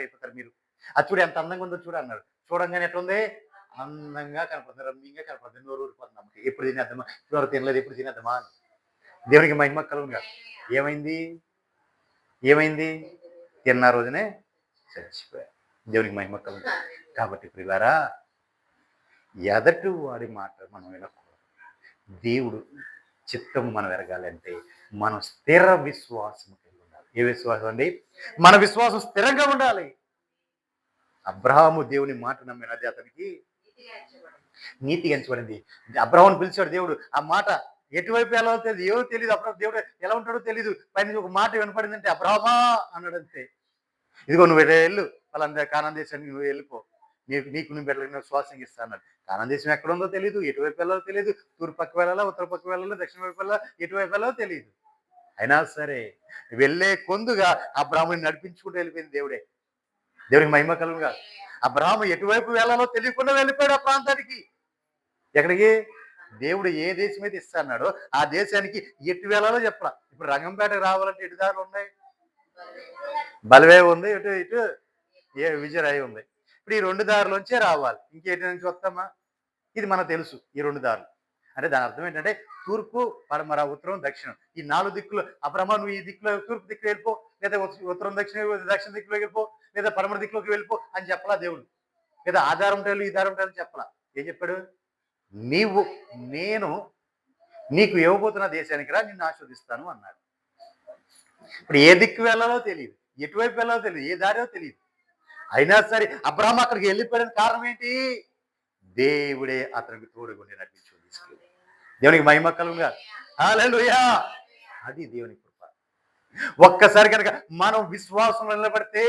అయిపోతారు మీరు. అది చూడు ఎంత అందంగా ఉందో చూడు అన్నాడు. చూడంగానే ఎట్లుంది? అందంగా కనపడుతుంది, రమ్యంగా కనపడుతుంది, నోరు ఊరిపోతుంది అమ్మకి. ఎప్పుడు తినేద్దామా, ఇప్పుడు తినలేదు, ఎప్పుడు తినేద్దామా అని. దేవునికి మహిమ కలుగుగా. ఏమైంది? తిన్న రోజునే చచ్చిపోయారు. దేవునికి మహిమ కలుగుగా. కాబట్టి ప్రియులారా, ఎదటి వాడి మాట మనం వినకూడదు. దేవుడు చిత్తము మనం ఎరగాలంటే మనం స్థిర విశ్వాసం కలిగి ఉండాలి. ఏ విశ్వాసం అండి? మన విశ్వాసం స్థిరంగా ఉండాలి. అబ్రహాము దేవుని మాట నమ్మినది అతనికి నీతిగా ఎంచబడింది. అబ్రహామును పిలిచాడు దేవుడు. ఆ మాట ఎటువైపు ఎలా తెలియదు, ఏమో తెలియదు. అప్పుడు దేవుడు ఎలా ఉంటాడో తెలియదు. పైన ఒక మాట వినపడిందంటే అబ్రహామా అన్నాడంతే. ఇదిగో నువ్వు వెళ్ళు, వాళ్ళందరూ కానాను దేశానికి నువ్వు వెళ్ళిపో, నీకు నువ్వు బిడ్డలకు శ్వాసం ఇస్తా అన్నాడు. కానాను దేశం ఎక్కడ ఉందో తెలియదు, ఎటువైపు వెళ్ళాలో తెలియదు, తూర్పు పక్క వెళ్ళాలా, ఉత్తర పక్క వెళ్ళాలా, దక్షిణ వైపు వెళ్ళాలా, ఎటువైపు వెళ్ళాలో తెలియదు. అయినా సరే వెళ్ళే కొందుగా అబ్రాహాముని నడిపించుకుంటూ వెళ్ళిపోయింది దేవుడే. దేవునికి మహిమ కలుగుగా. అబ్రాహాము ఎటువైపు వెళ్ళాలో తెలియకుండా వెళ్ళిపోయాడు ఆ ప్రాంతానికి. ఎక్కడికి? దేవుడు ఏ దేశం అయితే ఇస్తా అన్నాడో ఆ దేశానికి ఎటు వెళ్ళాలో చెప్పలా. ఇప్పుడు రంగంపేటకు రావాలంటే ఎటు దారులు ఉన్నాయి? బలవే ఉంది, ఇటు ఇటు విజయరాయి ఉంది. ఇప్పుడు ఈ 2 దారులోంచే రావాలి. ఇంకేటి నుంచి వస్తామా? ఇది మనకు తెలుసు ఈ 2 దారులు. అంటే దాని అర్థం ఏంటంటే తూర్పు, పడమర, ఉత్తరం, దక్షిణం. ఈ 4 దిక్కులు. అబ్రహ్మ నువ్వు ఈ దిక్కులో తూర్పు దిక్కు వెళ్ళిపో, లేదా ఉత్తరం దక్షిణ దిక్కులోకి వెళ్ళిపో, లేదా పడమర దిక్కులోకి వెళ్ళిపో అని చెప్పలా దేవుడు. లేదా ఆ దారం టైలు ఈ దారం టైలు చెప్పలా. ఏం చెప్పాడు? నేను నీకు ఇవ్వబోతున్న దేశానికి రా, నిన్ను ఆస్వాదిస్తాను అన్నాడు. ఇప్పుడు ఏ దిక్కు వెళ్ళాలో తెలియదు, ఎటువైపు వెళ్ళాలో తెలియదు, ఏ దారో తెలియదు. అయినా సరే అబ్రహాం అక్కడికి వెళ్ళిపోయిన కారణం ఏంటి? దేవుడే అతనికి తోడుగుండి నడిపించు తీసుకెళ్ళి. దేవునికి మహిమ కలుగుగా. హల్లెలూయా. అది దేవుని కృప. ఒక్కసారి కనుక మనం విశ్వాసంలో నిలబడితే,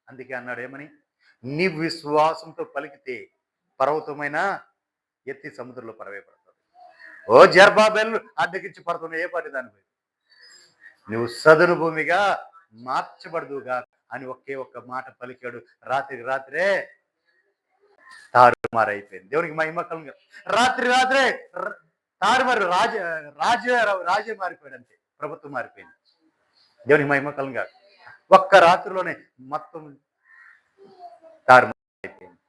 అందుకే అన్నాడు ఏమని? నీ విశ్వాసంతో పలికితే పర్వతమైన ఎత్తి సముద్రంలో పరవేయబడుతుంది. ఓ జెరుబ్బాబెలు అడ్డగించి పడుతున్న ఏ పాటి దానిపై నువ్వు సదును భూమిగా మార్చబడదుగా అని ఒకే ఒక్క మాట పలికాడు. రాత్రికి రాత్రే తారుమారైపోయింది. దేవునికి మహిమ కలుగుగా. రాత్రే తారుమారు రాజే మారిపోయాడు. అంతే, ప్రభుత్వం మారిపోయింది. దేవునికి మహిమ కలుగుగా. ఒక్క రాత్రిలోనే మొత్తం తారుమారు అయిపోయింది.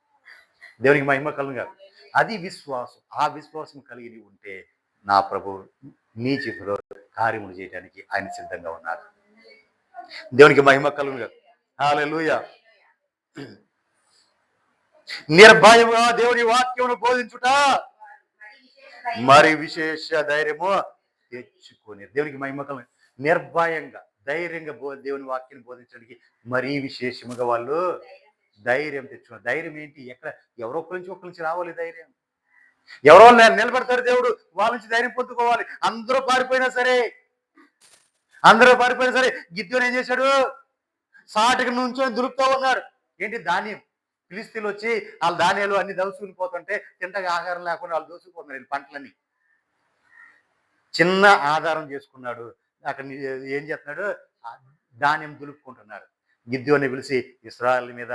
దేవునికి మహిమ కలుగుగా. అది విశ్వాసం. ఆ విశ్వాసం కలిగి ఉంటే నా ప్రభు నీ జీవితంలో కార్యములు చేయడానికి ఆయన సిద్ధంగా ఉన్నారు. దేవునికి మహిమ కలుగుగా. హల్లెలూయా. నిర్భయముగా దేవుని వాక్యమును బోధించుట మరి విశేష ధైర్యము తెచ్చుకొని. దేవునికి మహిమ కలుగుగా. నిర్భయంగా ధైర్యంగా దేవుని వాక్యాన్ని బోధించడానికి మరీ విశేషముగా వాళ్ళు ధైర్యం తెచ్చుకున్నారు. ధైర్యం ఏంటి? ఎవరో ఒకరి నుంచి రావాలి ధైర్యం. ఎవరో నిలబడతారు దేవుడు, వాళ్ళ నుంచి ధైర్యం పొందుకోవాలి. అందరూ పారిపోయినా సరే గిద్యోను ఏం చేశాడు? సాటికి నుంచొని దులుపుతూ ఉన్నాడు. ఏంటి? ధాన్యం. ఫిలిస్తీన్లు వచ్చి వాళ్ళ ధాన్యాలు అన్ని దోసుకుని పోతుంటే తింటగా ఆహారం లేకుండా వాళ్ళు దోసుకుపోతున్నారు పంటలన్నీ. చిన్న ఆధారం చేసుకున్నాడు. అక్కడ ఏం చేస్తున్నాడు? ధాన్యం దులుపుకుంటున్నాడు. గిద్యోని పిలిచి ఇశ్రాయేల్ మీద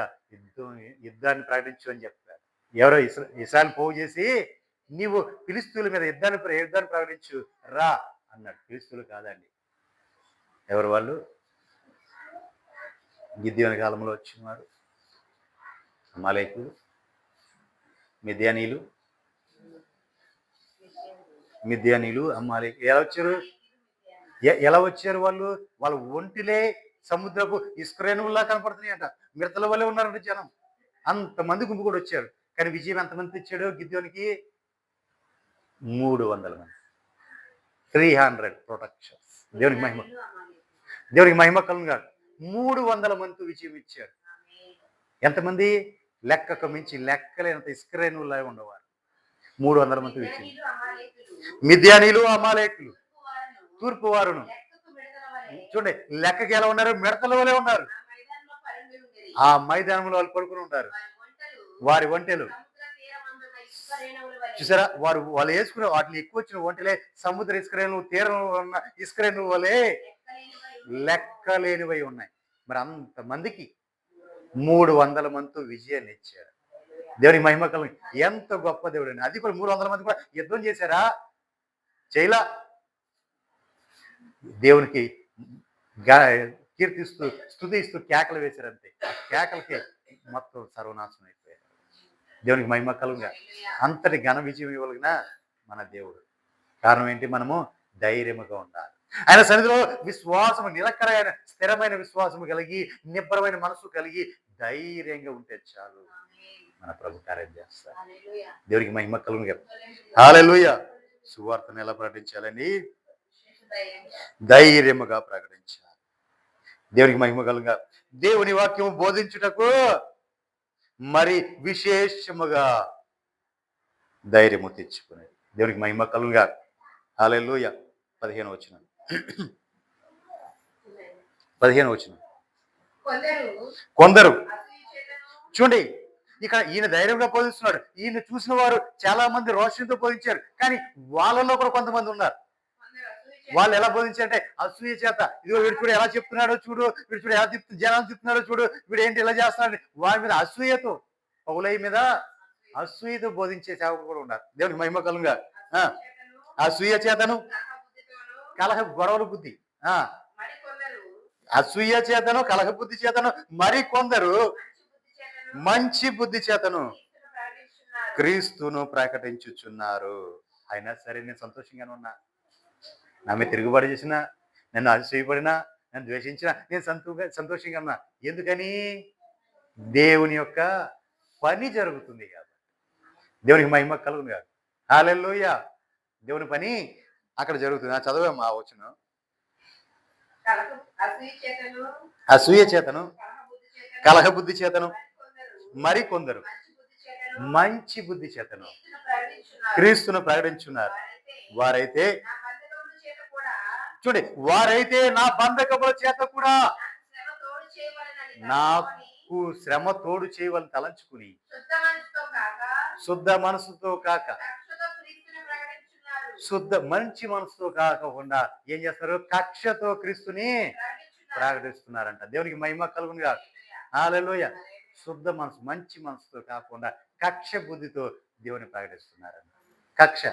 యుద్ధాన్ని ప్రకటించు అని చెప్తారు. ఎవరో ఇశ్రాయేల్ పోగు చేసి నీవు ఫిలిస్తీన్ల మీద యుద్ధాన్ని ప్రకటించు రా అన్నాడు. ఫిలిస్తీన్లు కాదండి. ఎవరు వాళ్ళు? గిద్యోని కాలంలో వచ్చినారు అమాలేకులు, మిద్యానీలు, అమాలేకులు. ఎలా వచ్చారు వాళ్ళు? వాళ్ళ ఒంటిలే సముద్రపు ఇస్కరేణువుల్లా కనపడుతున్నాయంట. మిడతల వల్లే ఉన్నారంట జనం. అంతమంది గుంపు కూడా వచ్చారు. కానీ విజయం ఎంతమంది తెచ్చాడు గిద్యోనికి? 300 మంది. 300 ప్రొటెక్షన్స్. దేవునికి మహిమ కలుగుగా. 300 మంది విజయం ఇచ్చాడు. ఎంతమంది? లెక్కకు మించి లెక్కలేనంత ఇస్కరేణువుల్లా ఉండేవారు. 300 మంది విజయం. మిద్యానీలు, అమాలేకులు, తూర్పు వారును. చూడండి, లెక్కకి ఎలా ఉన్నారు? మిడతల వలె ఉన్నారు. ఆ మైదానంలో వాళ్ళు పడుకుని ఉంటారు. వారి ఒంటెలు చూసారా? వాళ్ళు వేసుకునే వాటిని ఎక్కువ వచ్చిన ఒంటెలే సముద్ర ఇసుకరేణువు, తీరంలో ఉన్న ఇసుకరేణువు వలె లెక్కలేనివై ఉన్నాయి. మరి అంతమందికి 300 మందితో విజయాన్ని ఇచ్చారు. దేవుని మహిమ కలుగు. ఎంత గొప్ప దేవుడు అండి. అది కూడా 300 మంది కూడా యుద్ధం చేశారా? చేయలా. దేవునికి కీర్తిస్తూ స్తుతిస్తూ కేకలు వేశారంతే. ఆ కేకలకి మొత్తం సర్వనాశనం అయిపోయారు. దేవునికి మహిమ కలుగుగా. అంతటి ఘన విజయం ఇవ్వగలిగిన మన దేవుడు. కారణం ఏంటి? మనము ధైర్యముగా ఉండాలి. ఆయన సన్నిధిలో విశ్వాసము, నిలకడైన స్థిరమైన విశ్వాసము కలిగి, నిబ్బరమైన మనసు కలిగి ధైర్యంగా ఉంటే చాలు, మన ప్రభు కార్యం చేస్తారు. దేవునికి మహిమ కలుగుగా. హల్లెలూయా. సువార్తను ఎలా ప్రకటించాలని? ధైర్యముగా ప్రకటించాలి. దేవునికి మహిమ కలుగుగా. దేవుని వాక్యము బోధించుటకు మరి విశేషముగా ధైర్యము తెచ్చుకునేది. దేవునికి మహిమ కలుగుగా. హల్లెలూయా. 15వ వచనం. కొందరు చూడండి, ఇక్కడ ఈయన ధైర్యంగా బోధిస్తున్నాడు. ఈయన చూసిన వారు చాలా మంది రోషంతో బోధించారు. కానీ వాళ్ళలో కూడా కొంతమంది ఉన్నారు. వాళ్ళు ఎలా బోధించారంటే అసూయ చేత. ఇదిగో వీడు చూడు ఎలా చెప్తున్నాడో చూడు, వీడు చూడు ఎలా జనాలు చెప్తున్నాడో చూడు, వీడు ఏంటి ఇలా చేస్తున్నాడు, వాడి మీద అసూయతో, పౌలయ్య మీద అసూయతో బోధించే సేవకులు కూడా ఉన్నారు. దేవునికి మహిమ కలుగుగా. అసూయ చేతను కలహ గొడవల బుద్ధి, అసూయ చేతను కలహ బుద్ధి చేతను మరి కొందరు మంచి బుద్ధి చేతను క్రీస్తును ప్రకటించుచున్నారు. అయినా సరే నేను సంతోషంగానే ఉన్నా. నా మీద తిరుగుబాటు చేసిన, నన్ను అసూయపడినా, నన్ను ద్వేషించిన, నేను సంతోషంగా ఉన్నా. ఎందుకని? దేవుని యొక్క పని జరుగుతుంది కాబట్టి. దేవునికి మహిమ కలుగును కాదు. హల్లెలూయా. దేవుని పని అక్కడ జరుగుతుంది. చదవమ్మా ఆ వచనం. అసూయ చేతను కలహ బుద్ధి చేతను మరి కొందరు మంచి బుద్ధి చేతను క్రీస్తును ప్రకటించున్నారు. వారైతే చూడండి, వారైతే నా బంధకముల చేత కూడా నాకు శ్రమ తోడు చేయవలని తలంచుకుని శుద్ధ మనసుతో కాక, శుద్ధ మంచి మనసుతో కాకుండా ఏం చేస్తారు? కక్షతో క్రీస్తుని ప్రకటిస్తున్నారంట. దేవునికి మహిమ కలుగునుగా. హల్లెలూయా. శుద్ధ మనసు, మంచి మనసుతో కాకుండా కక్ష బుద్ధితో దేవుని ప్రకటిస్తున్నారంట. కక్ష.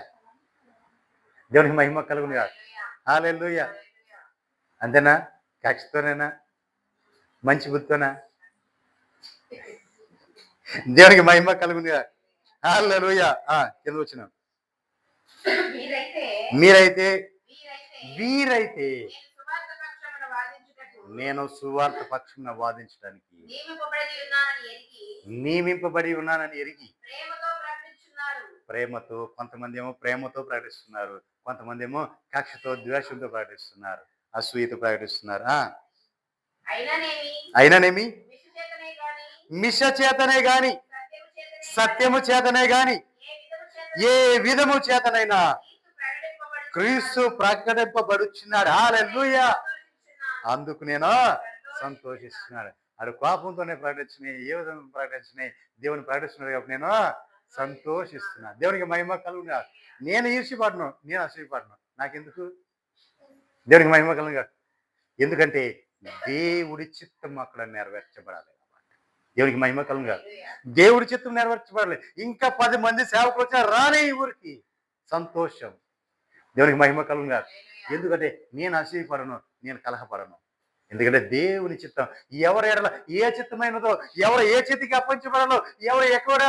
దేవునికి మహిమ కలుగునుగా. హల్లెలూయా. అంతేనా? కక్షతోనేనా? మంచి బుద్ధితోనా? దేవునికి మహిమ కలుగునుగా. హల్లెలూయా. కింద వచ్చిన వీరైతే నేను సువార్త పక్షమున వాదించడానికి నియమింపబడి ఉన్నానని ఎరిగి ప్రేమతో, కొంతమంది ఏమో ప్రేమతో ప్రకటిస్తున్నారు, కొంతమంది ఏమో కక్షతో ద్వేషంతో ప్రకటిస్తున్నారు, అసూయతో ప్రకటిస్తున్నారు. అయిననేమి మిష చేతనే గాని సత్యము చేతనే గాని ఏ విధము చేతనైనా క్రీస్తు ప్రకటింపబడుచున్నాడు. హల్లెలూయా. అందుకు నేను సంతోషిస్తున్నాడు. ఆడు కోపంతోనే ప్రకటించినాయి, ఏ విధంగా ప్రకటించినాయి, దేవుని ప్రకటిస్తున్నాడు కాబట్టి నేను సంతోషిస్తున్నా. దేవునికి మహిమ కలుగుగా. నేను ఈర్ష్యపడను, నేను అసూయపడను. నాకెందుకు? దేవునికి మహిమ కలుగుగా. ఎందుకంటే దేవుడి చిత్తం అక్కడ నెరవేర్చబడాలి. దేవునికి మహిమ కలుగుగా. దేవుడి చిత్తం నెరవేర్చబడాలి. ఇంకా 10 మంది సేవకులు వచ్చినా రాని ఊరికి సంతోషం. దేవునికి మహిమ కలుగుగా. ఎందుకంటే నేను అసూయపడను, నేను కలహపడను. ఎందుకంటే దేవుని చిత్తం ఎవరి ఎడల ఏ చిత్తమైనదో, ఎవరు ఏ చేతికి అప్పగించబడాలో, ఎవరు ఎక్కడ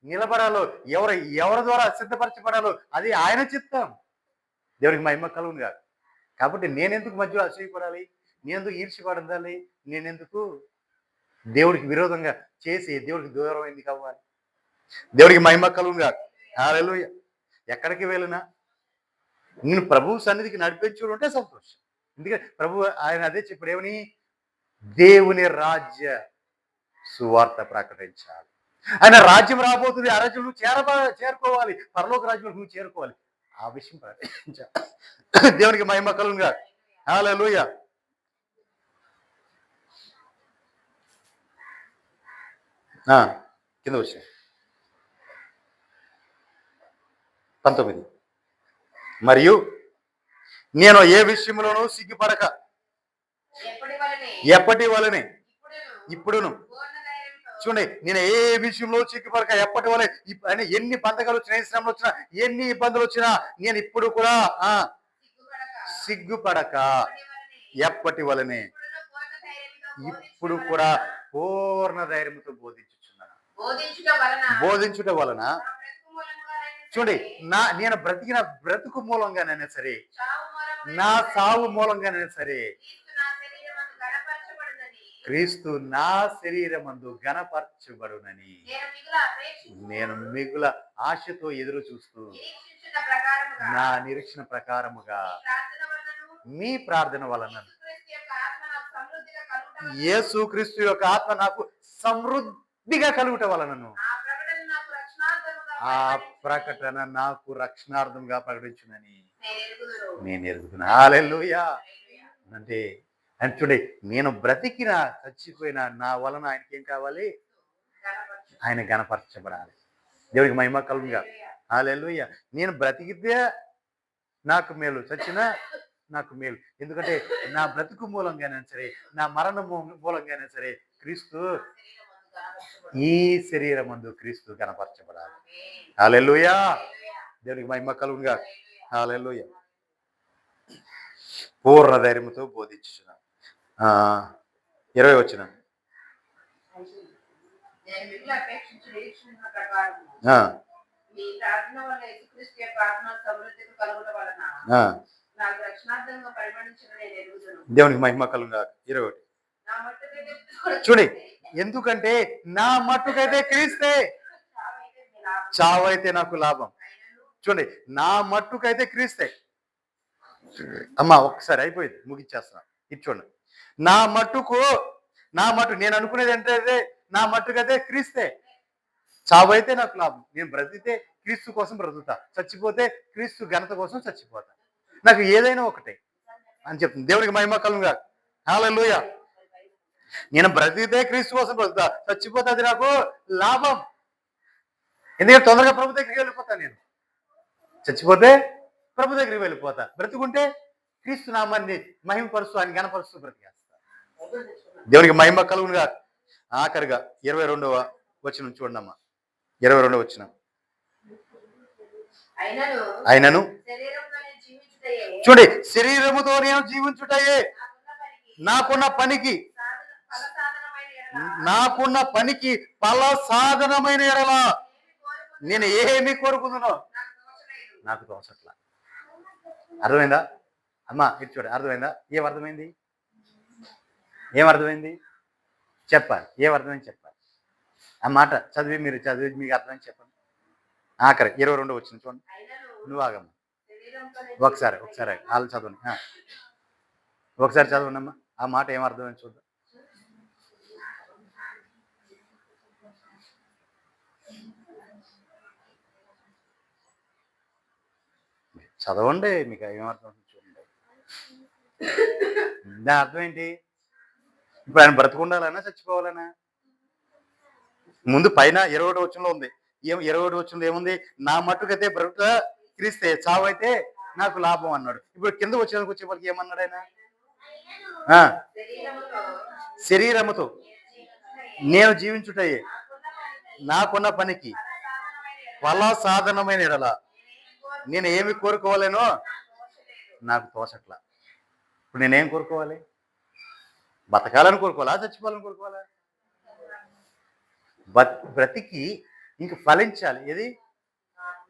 నిలబడాలో, ఎవరి ద్వారా సిద్ధపరచబడాలో అది ఆయన చిత్తం. దేవునికి మహిమ కలుగుగా. కాబట్టి నేనెందుకు మధ్యలో అసూయపడాలి? నేనెందుకు ఈర్ష్యపడాలి? నేనెందుకు దేవుడికి విరోధంగా చేసి దేవుడికి దూరం ఎందుకు అవ్వాలి? దేవుడికి మహిమ కలుగుగా. హల్లెలూయా. ఎక్కడికి వెళ్ళినా నేను ప్రభు సన్నిధికి నడిపించుడు ఉంటే సంతోషం. ఎందుకంటే ప్రభు ఆయన అదే చెప్పాడు, ఏమని? దేవుని రాజ్య సువార్త ప్రకటించాలి. ఆయన రాజ్యం రాబోతుంది, ఆ రాజ్యం నువ్వు చేరుకోవాలి, పరలోక రాజ్యం నువ్వు చేరుకోవాలి. ఆ విషయం ప్రకటించాలి. దేవునికి మహిమ కలుగుగా. హల్లెలూయా. కింద వచ్చా 19. మరియు నేను ఏ విషయంలోనూ సిగ్గుపడక ఎప్పటి వలనే ఇప్పుడును, చూడండి, నేను ఏ విషయంలో సిగ్గుపడక ఎప్పటి వలె, ఎన్ని బంధకాలు వచ్చినా, శ్రమలు వచ్చినా, ఎన్ని ఇబ్బందులు వచ్చినా నేను ఇప్పుడు కూడా సిగ్గుపడక ఎప్పటి వలనే ఇప్పుడు కూడా పూర్ణ ధైర్యంతో బోధించుట వలన చూడండి, నేను బ్రతికిన బ్రతుకు మూలంగానైనా సరే, నా సావు మూలంగానైనా సరే, క్రీస్తు నా శరీరమందు ఘనపరచబడునని నేను మిగుల ఆశతో ఎదురు చూస్తూ నా నిరీక్షణ ప్రకారముగా మీ ప్రార్థన వలన యేసుక్రీస్తు యొక్క ఆత్మ నాకు సమృద్ధిగా కలుగుట వలనను ఆ ప్రకటన నాకు రక్షణార్థంగా ప్రకటించునని నేను ఎరుగుతున్నా. హల్లెలూయా. అంటే చూడండి, నేను బ్రతికిన చచ్చిపోయిన నా వలన ఆయనకి ఏం కావాలి? ఆయన గణపరచబడాలి. దేవుడికి మహిమ కలుగుగా. హల్లెలూయా. నేను బ్రతికితే నాకు మేలు, చచ్చినా నాకు మేలు. ఎందుకంటే నా బ్రతుకు మూలంగానే సరే, నా మరణము మూలంగానే సరే, క్రీస్తు ఈ శరీరమందు క్రీస్తు కనపరచబడాలి. హల్లెలూయా. దేవునికి మహిమ కలుగునుగా. హల్లెలూయా. పూర్ణ ధైర్యంతో బోధించుచున్నాను. 20 వచనం. దేవునికి మహిమ కలుగునుగా. 21. చూడి, ఎందుకంటే నా మట్టుకైతే క్రీస్తే, చావైతే నాకు లాభం. చూడండి, నా మట్టుకైతే క్రీస్తే. అమ్మా ఒక్కసారి అయిపోయింది, ముగిచ్చేస్తున్నా. ఇది చూడండి, నా మట్టు నేను అనుకునేది ఏంటంటే నా మట్టుకైతే క్రీస్తే, చావైతే నాకు లాభం. నేను బ్రతికితే క్రీస్తు కోసం బ్రతుకుతా, చచ్చిపోతే క్రీస్తు ఘనత కోసం చచ్చిపోతా. నాకు ఏదైనా ఒకటే అని చెప్తుంది. దేవునికి మహిమ కలుగునుగా. హల్లెలూయా. నేను బ్రతికితే క్రీస్తు కోసం బ్రతుకుతా, చచ్చిపోతే అది నాకు లాభం. ఎందుకంటే తొందరగా ప్రభు దగ్గరికి వెళ్ళిపోతా. నేను చచ్చిపోతే ప్రభు దగ్గరికి వెళ్ళిపోతా, బ్రతుకుంటే క్రీస్తు నామాన్ని మహిమపరుస్తూ ఆయన ఘనపరుస్తూ బ్రతికేస్తా. దేవునికి మహిమ కలుగునుగా. ఆఖరిగా 22వ వచనం చూడమ్మా. 22వ వచనం. ఆయనను చూడండి, శరీరముతో నేను జీవించుటయే నాకున్న పనికి ఫల సాధనమైన ఎడల నేను ఏమి కోరుకుందునో నాకు తోచట్లా. అర్థమైందా అమ్మా? ఇటు చూడ, అర్థమైందా? ఏమర్థమైంది చెప్పాలి. ఏమర్థమైంది చెప్పాలి. ఆ మాట చదివి మీకు అర్థమైంది చెప్పండి. ఆఖరి 22 వచ్చింది చూడండి. నువ్వు ఆగమ్మా, ఒకసారి వాళ్ళు చదవండి. ఒకసారి చదవండమ్మా. ఆ మాట ఏమర్థమైంది చూద్దాం. చదవండి, మీకు ఏమర్థం చూడండి. దాని అర్థం ఏంటి? ఇప్పుడు ఆయన బ్రతుకుండాలన్నా చచ్చిపోవాలన్నా? ముందు పైన 21వ వచనంలో ఉంది. 21వ వచనంలో ఏముంది? నా మట్టుకైతే బ్రతుక క్రీస్తే, చావైతే నాకు లాభం అన్నాడు. ఇప్పుడు కింద వచ్చేవాళ్ళకి ఏమన్నాడు ఆయన? శరీరముతో నేను జీవించుటయే నాకున్న పనికి ఫల సాధనమైన ఎడల నేను ఏమి కోరుకోవాలేనో నాకు తోచట్లా. ఇప్పుడు నేనేం కోరుకోవాలి? బతకాలని కోరుకోవాలా, చచ్చిపోవాలని కోరుకోవాలా? బ్రతికి ఇంక ఫలించాలి. ఏది?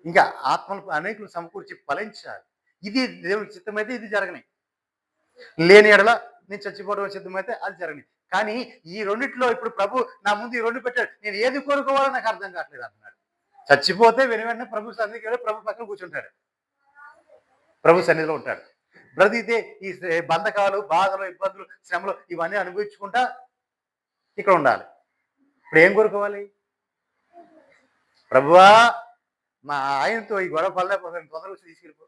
ఇంకా ఆత్మలు అనేకులు సమకూర్చి ఫలించాలి. ఇది దేవునికి చిత్తమైతే ఇది జరగని, లేని ఎడల నేను చచ్చిపోవడం సిద్ధమైతే అది జరగని. కానీ ఈ రెండిట్లో ఇప్పుడు ప్రభు నా ముందు ఈ రెండు పెట్టాడు. నేను ఏది కోరుకోవాలో నాకు అర్థం కావట్లేదు అంటున్నాడు. చచ్చిపోతే వెంటనే ప్రభు సన్నిధికి వెళ్ళి ప్రభు పక్కన కూర్చుంటాడు, ప్రభు సన్నిధిలో ఉంటాడు. బ్రతికితే ఈ బంధకాలు, బాధలు, ఇబ్బందులు, శ్రమలు ఇవన్నీ అనుభవించుకుంటా ఇక్కడ ఉండాలి. ఇప్పుడు ఏం కోరుకోవాలి? ప్రభువా, మా ఆయనతో ఈ గొడవ పడలేకపోతాను, తొందరగా తీసుకెళ్ళిపో.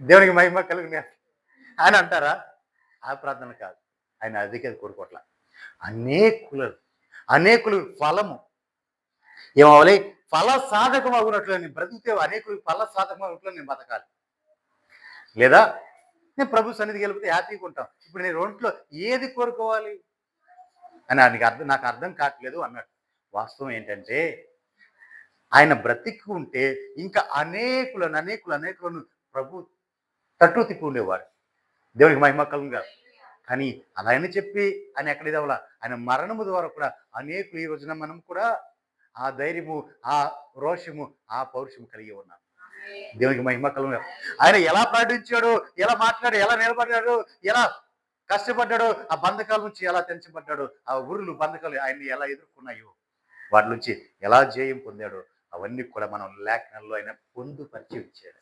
దేవునికి మహిమ కలుగునే ఆయన అంటారా? ఆ ప్రార్థన కాదు. ఆయన అధిక కోరుకోవట్ల. అనేకులు ఫలము ఏమవ్వాలి? ఫల సాధకం అవునట్లు నేను బ్రతికితే అనేకులు ఫల సాధకం అవునట్లు నేను బతకాలి. లేదా నేను ప్రభు సన్నిధికి వెళ్ళిపోతే హ్యాపీగా ఉంటాం. ఇప్పుడు నేను రెంట్లో ఏది కోరుకోవాలి అని నాకు అర్థం కావట్లేదు అన్నాడు. వాస్తవం ఏంటంటే ఆయన బ్రతికి ఉంటే ఇంకా అనేకులను ప్రభు తట్టు తిప్పి ఉండేవాడు. దేవునికి మహిమ కలుగునుగా. కానీ అలా అని చెప్పి ఆయన ఎక్కడ ఇదవలా, ఆయన మరణము ద్వారా కూడా అనేకులు ఈ రోజున మనం కూడా ఆ ధైర్యము, ఆ రోషము, ఆ పౌరుషము కలిగి ఉన్నాం. దేవునికి మహిమ కలుగునుగా. ఆయన ఎలా ప్రకటించాడు, ఎలా మాట్లాడాడు, ఎలా నిలబడ్డాడు, ఎలా కష్టపడ్డాడు, ఆ బంధకాల నుంచి ఎలా తెంచబడ్డాడు, ఆ ఊరులు బంధకాలు ఆయన్ని ఎలా ఎదుర్కొన్నాయో, వాటి నుంచి ఎలా జయం పొందాడో అవన్నీ కూడా మనం లేఖనంలో ఆయన పొందుపరిచి ఇచ్చాడు.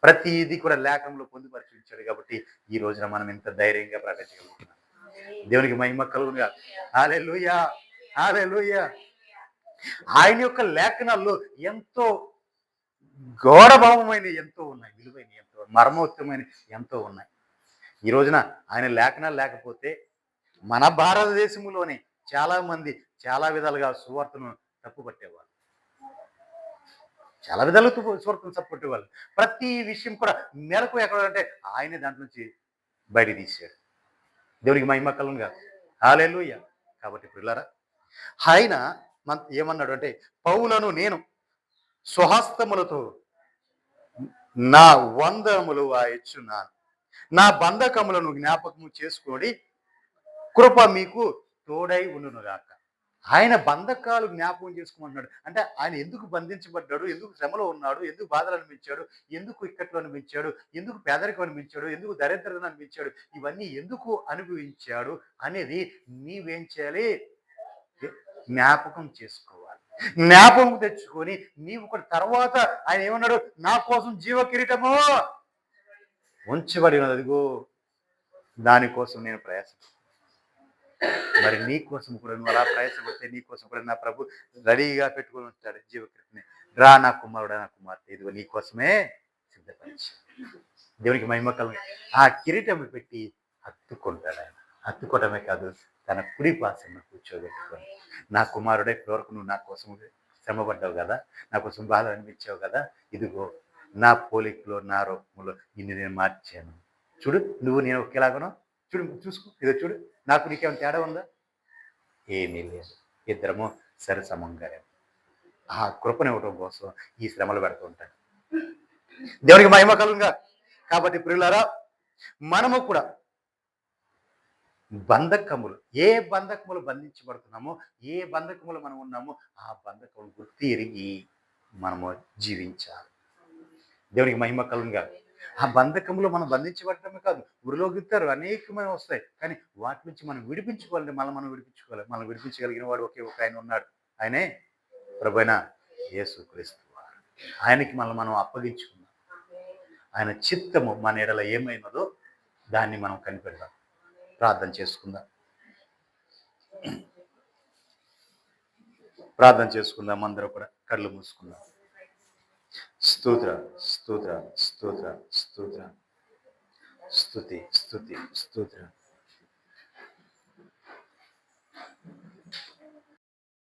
ప్రతిదీ కూడా లేఖనంలో పొందుపరిచి ఇచ్చాడు. కాబట్టి ఈ రోజున మనం ఇంత ధైర్యంగా ప్రకటించగలుగుతున్నాం. దేవునికి మహిమ కలుగునుగా. హల్లెలూయా, హల్లెలూయా. ఆయన యొక్క లేఖనాల్లో ఎంతో ఘోరభావమైన ఎంతో ఉన్నాయి, విలువైన ఎంతో మర్మోత్తమైన ఎంతో ఉన్నాయి. ఈ రోజున ఆయన లేఖనాలు లేకపోతే మన భారతదేశంలోని చాలా మంది చాలా విధాలుగా సువార్తను తప్పుపట్టేవారు. చాలా విధాలుగా స్వార్థం సపోర్ట్ వాళ్ళు. ప్రతి విషయం కూడా మెలకు ఎక్కడ అంటే ఆయనే దాంట్లో నుంచి బయట తీసాడు. దేవునికి మహిమ కలుగును గాక. హల్లెలూయా. కాబట్టి ప్రియులారా, ఆయన ఏమన్నాడు అంటే, పౌలను నేను స్వహస్తములతో నా వందనములు వాయిచున్నాను. నా బంధకములను జ్ఞాపకము చేసుకోడి, కృప మీకు తోడై ఉండునుగాక. ఆయన బంధకాలు జ్ఞాపకం చేసుకోమంటున్నాడు. అంటే ఆయన ఎందుకు బంధించబడ్డాడు, ఎందుకు శ్రమలో ఉన్నాడు, ఎందుకు బాధలు అనిపించాడు, ఎందుకు ఇక్కట్లు అనిపించాడు, ఎందుకు పేదరికం అనిపించాడు, ఎందుకు దరిద్రత అనిపించాడు, ఇవన్నీ ఎందుకు అనుభవించాడు అనేది నీవేం చేయాలి? జ్ఞాపకం చేసుకోవాలి. జ్ఞాపకం తెచ్చుకొని నీవు కూడా తర్వాత ఆయన ఏమన్నాడు? నా కోసం జీవ కిరీటము ఉంచబడి ఉన్నది, అదిగో దానికోసం నేను ప్రయాస. మరి నీ కోసం కూడా నువ్వు అలా ప్రయాసపడితే నీ కోసం కూడా నా ప్రభు రెడీగా పెట్టుకొని ఉంటాడు జీవ కిరీటం. రా నా కుమారుడా, నా కుమార్తె, ఇదిగో నీ కోసమే సిద్ధపరిచి. దేవునికి మహిమ కలుగు. ఆ కిరీటం పెట్టి హత్తుకుంటాడు ఆయన. హత్తుకోవటమే కాదు, తన కుడి పాసంలో కూర్చోబెట్టుకొని, నా కుమారుడే, ఇప్పటివరకు నువ్వు నా కోసం శ్రమపడ్డావు కదా, నా కోసం బాధ అనిపించావు కదా, ఇదిగో నా పోలికలో నా రూపంలో నిన్ను నేను మార్చాను. చూడు, నువ్వు నేను ఒకేలాగను, చూడు, చూసుకో, ఇదో చూడు, నాకు నీకేమైనా తేడా ఉందా? ఏమీ లేదు. ఇద్దరము సరిసమంగా ఆ కృపనివ్వటం కోసం ఈ శ్రమలు పెడుతూ ఉంటాడు. దేవునికి మహిమ కలుగుగా. కాబట్టి ప్రియులారా, మనము కూడా బంధకములు, ఏ బంధకములు బంధించబడుతున్నామో, ఏ బంధకములు మనం ఉన్నామో ఆ బంధకములు గుర్తు ఎరిగి మనము జీవించాలి. దేవునికి మహిమ కలుగుగా. ఆ బంధకములు మనం బంధించబడటమే కాదు, ఉరిలోగిస్తారు అనేకమైన వస్తాయి, కానీ వాటి నుంచి మనం విడిపించుకోవాలంటే మనం విడిపించుకోవాలి. మనం విడిపించగలిగిన వాడు ఒకే ఒక ఆయన ఉన్నాడు. ఆయనే ప్రభువైన యేసుక్రీస్తు వారు. ఆయనకి మనం అప్పగించుకుందాం. ఆయన చిత్తము మన ఎడల ఏమైనదో దాన్ని మనం కనిపెడదాం. ప్రార్థన చేసుకుందాం. ప్రార్థన చేసుకుందాం. అందరూ కూడా కళ్ళు మూసుకుందాం. స్తోత్ర స్తోత్ర స్తోత్ర స్తోత్ర స్తుతి స్తుతి స్తోత్ర.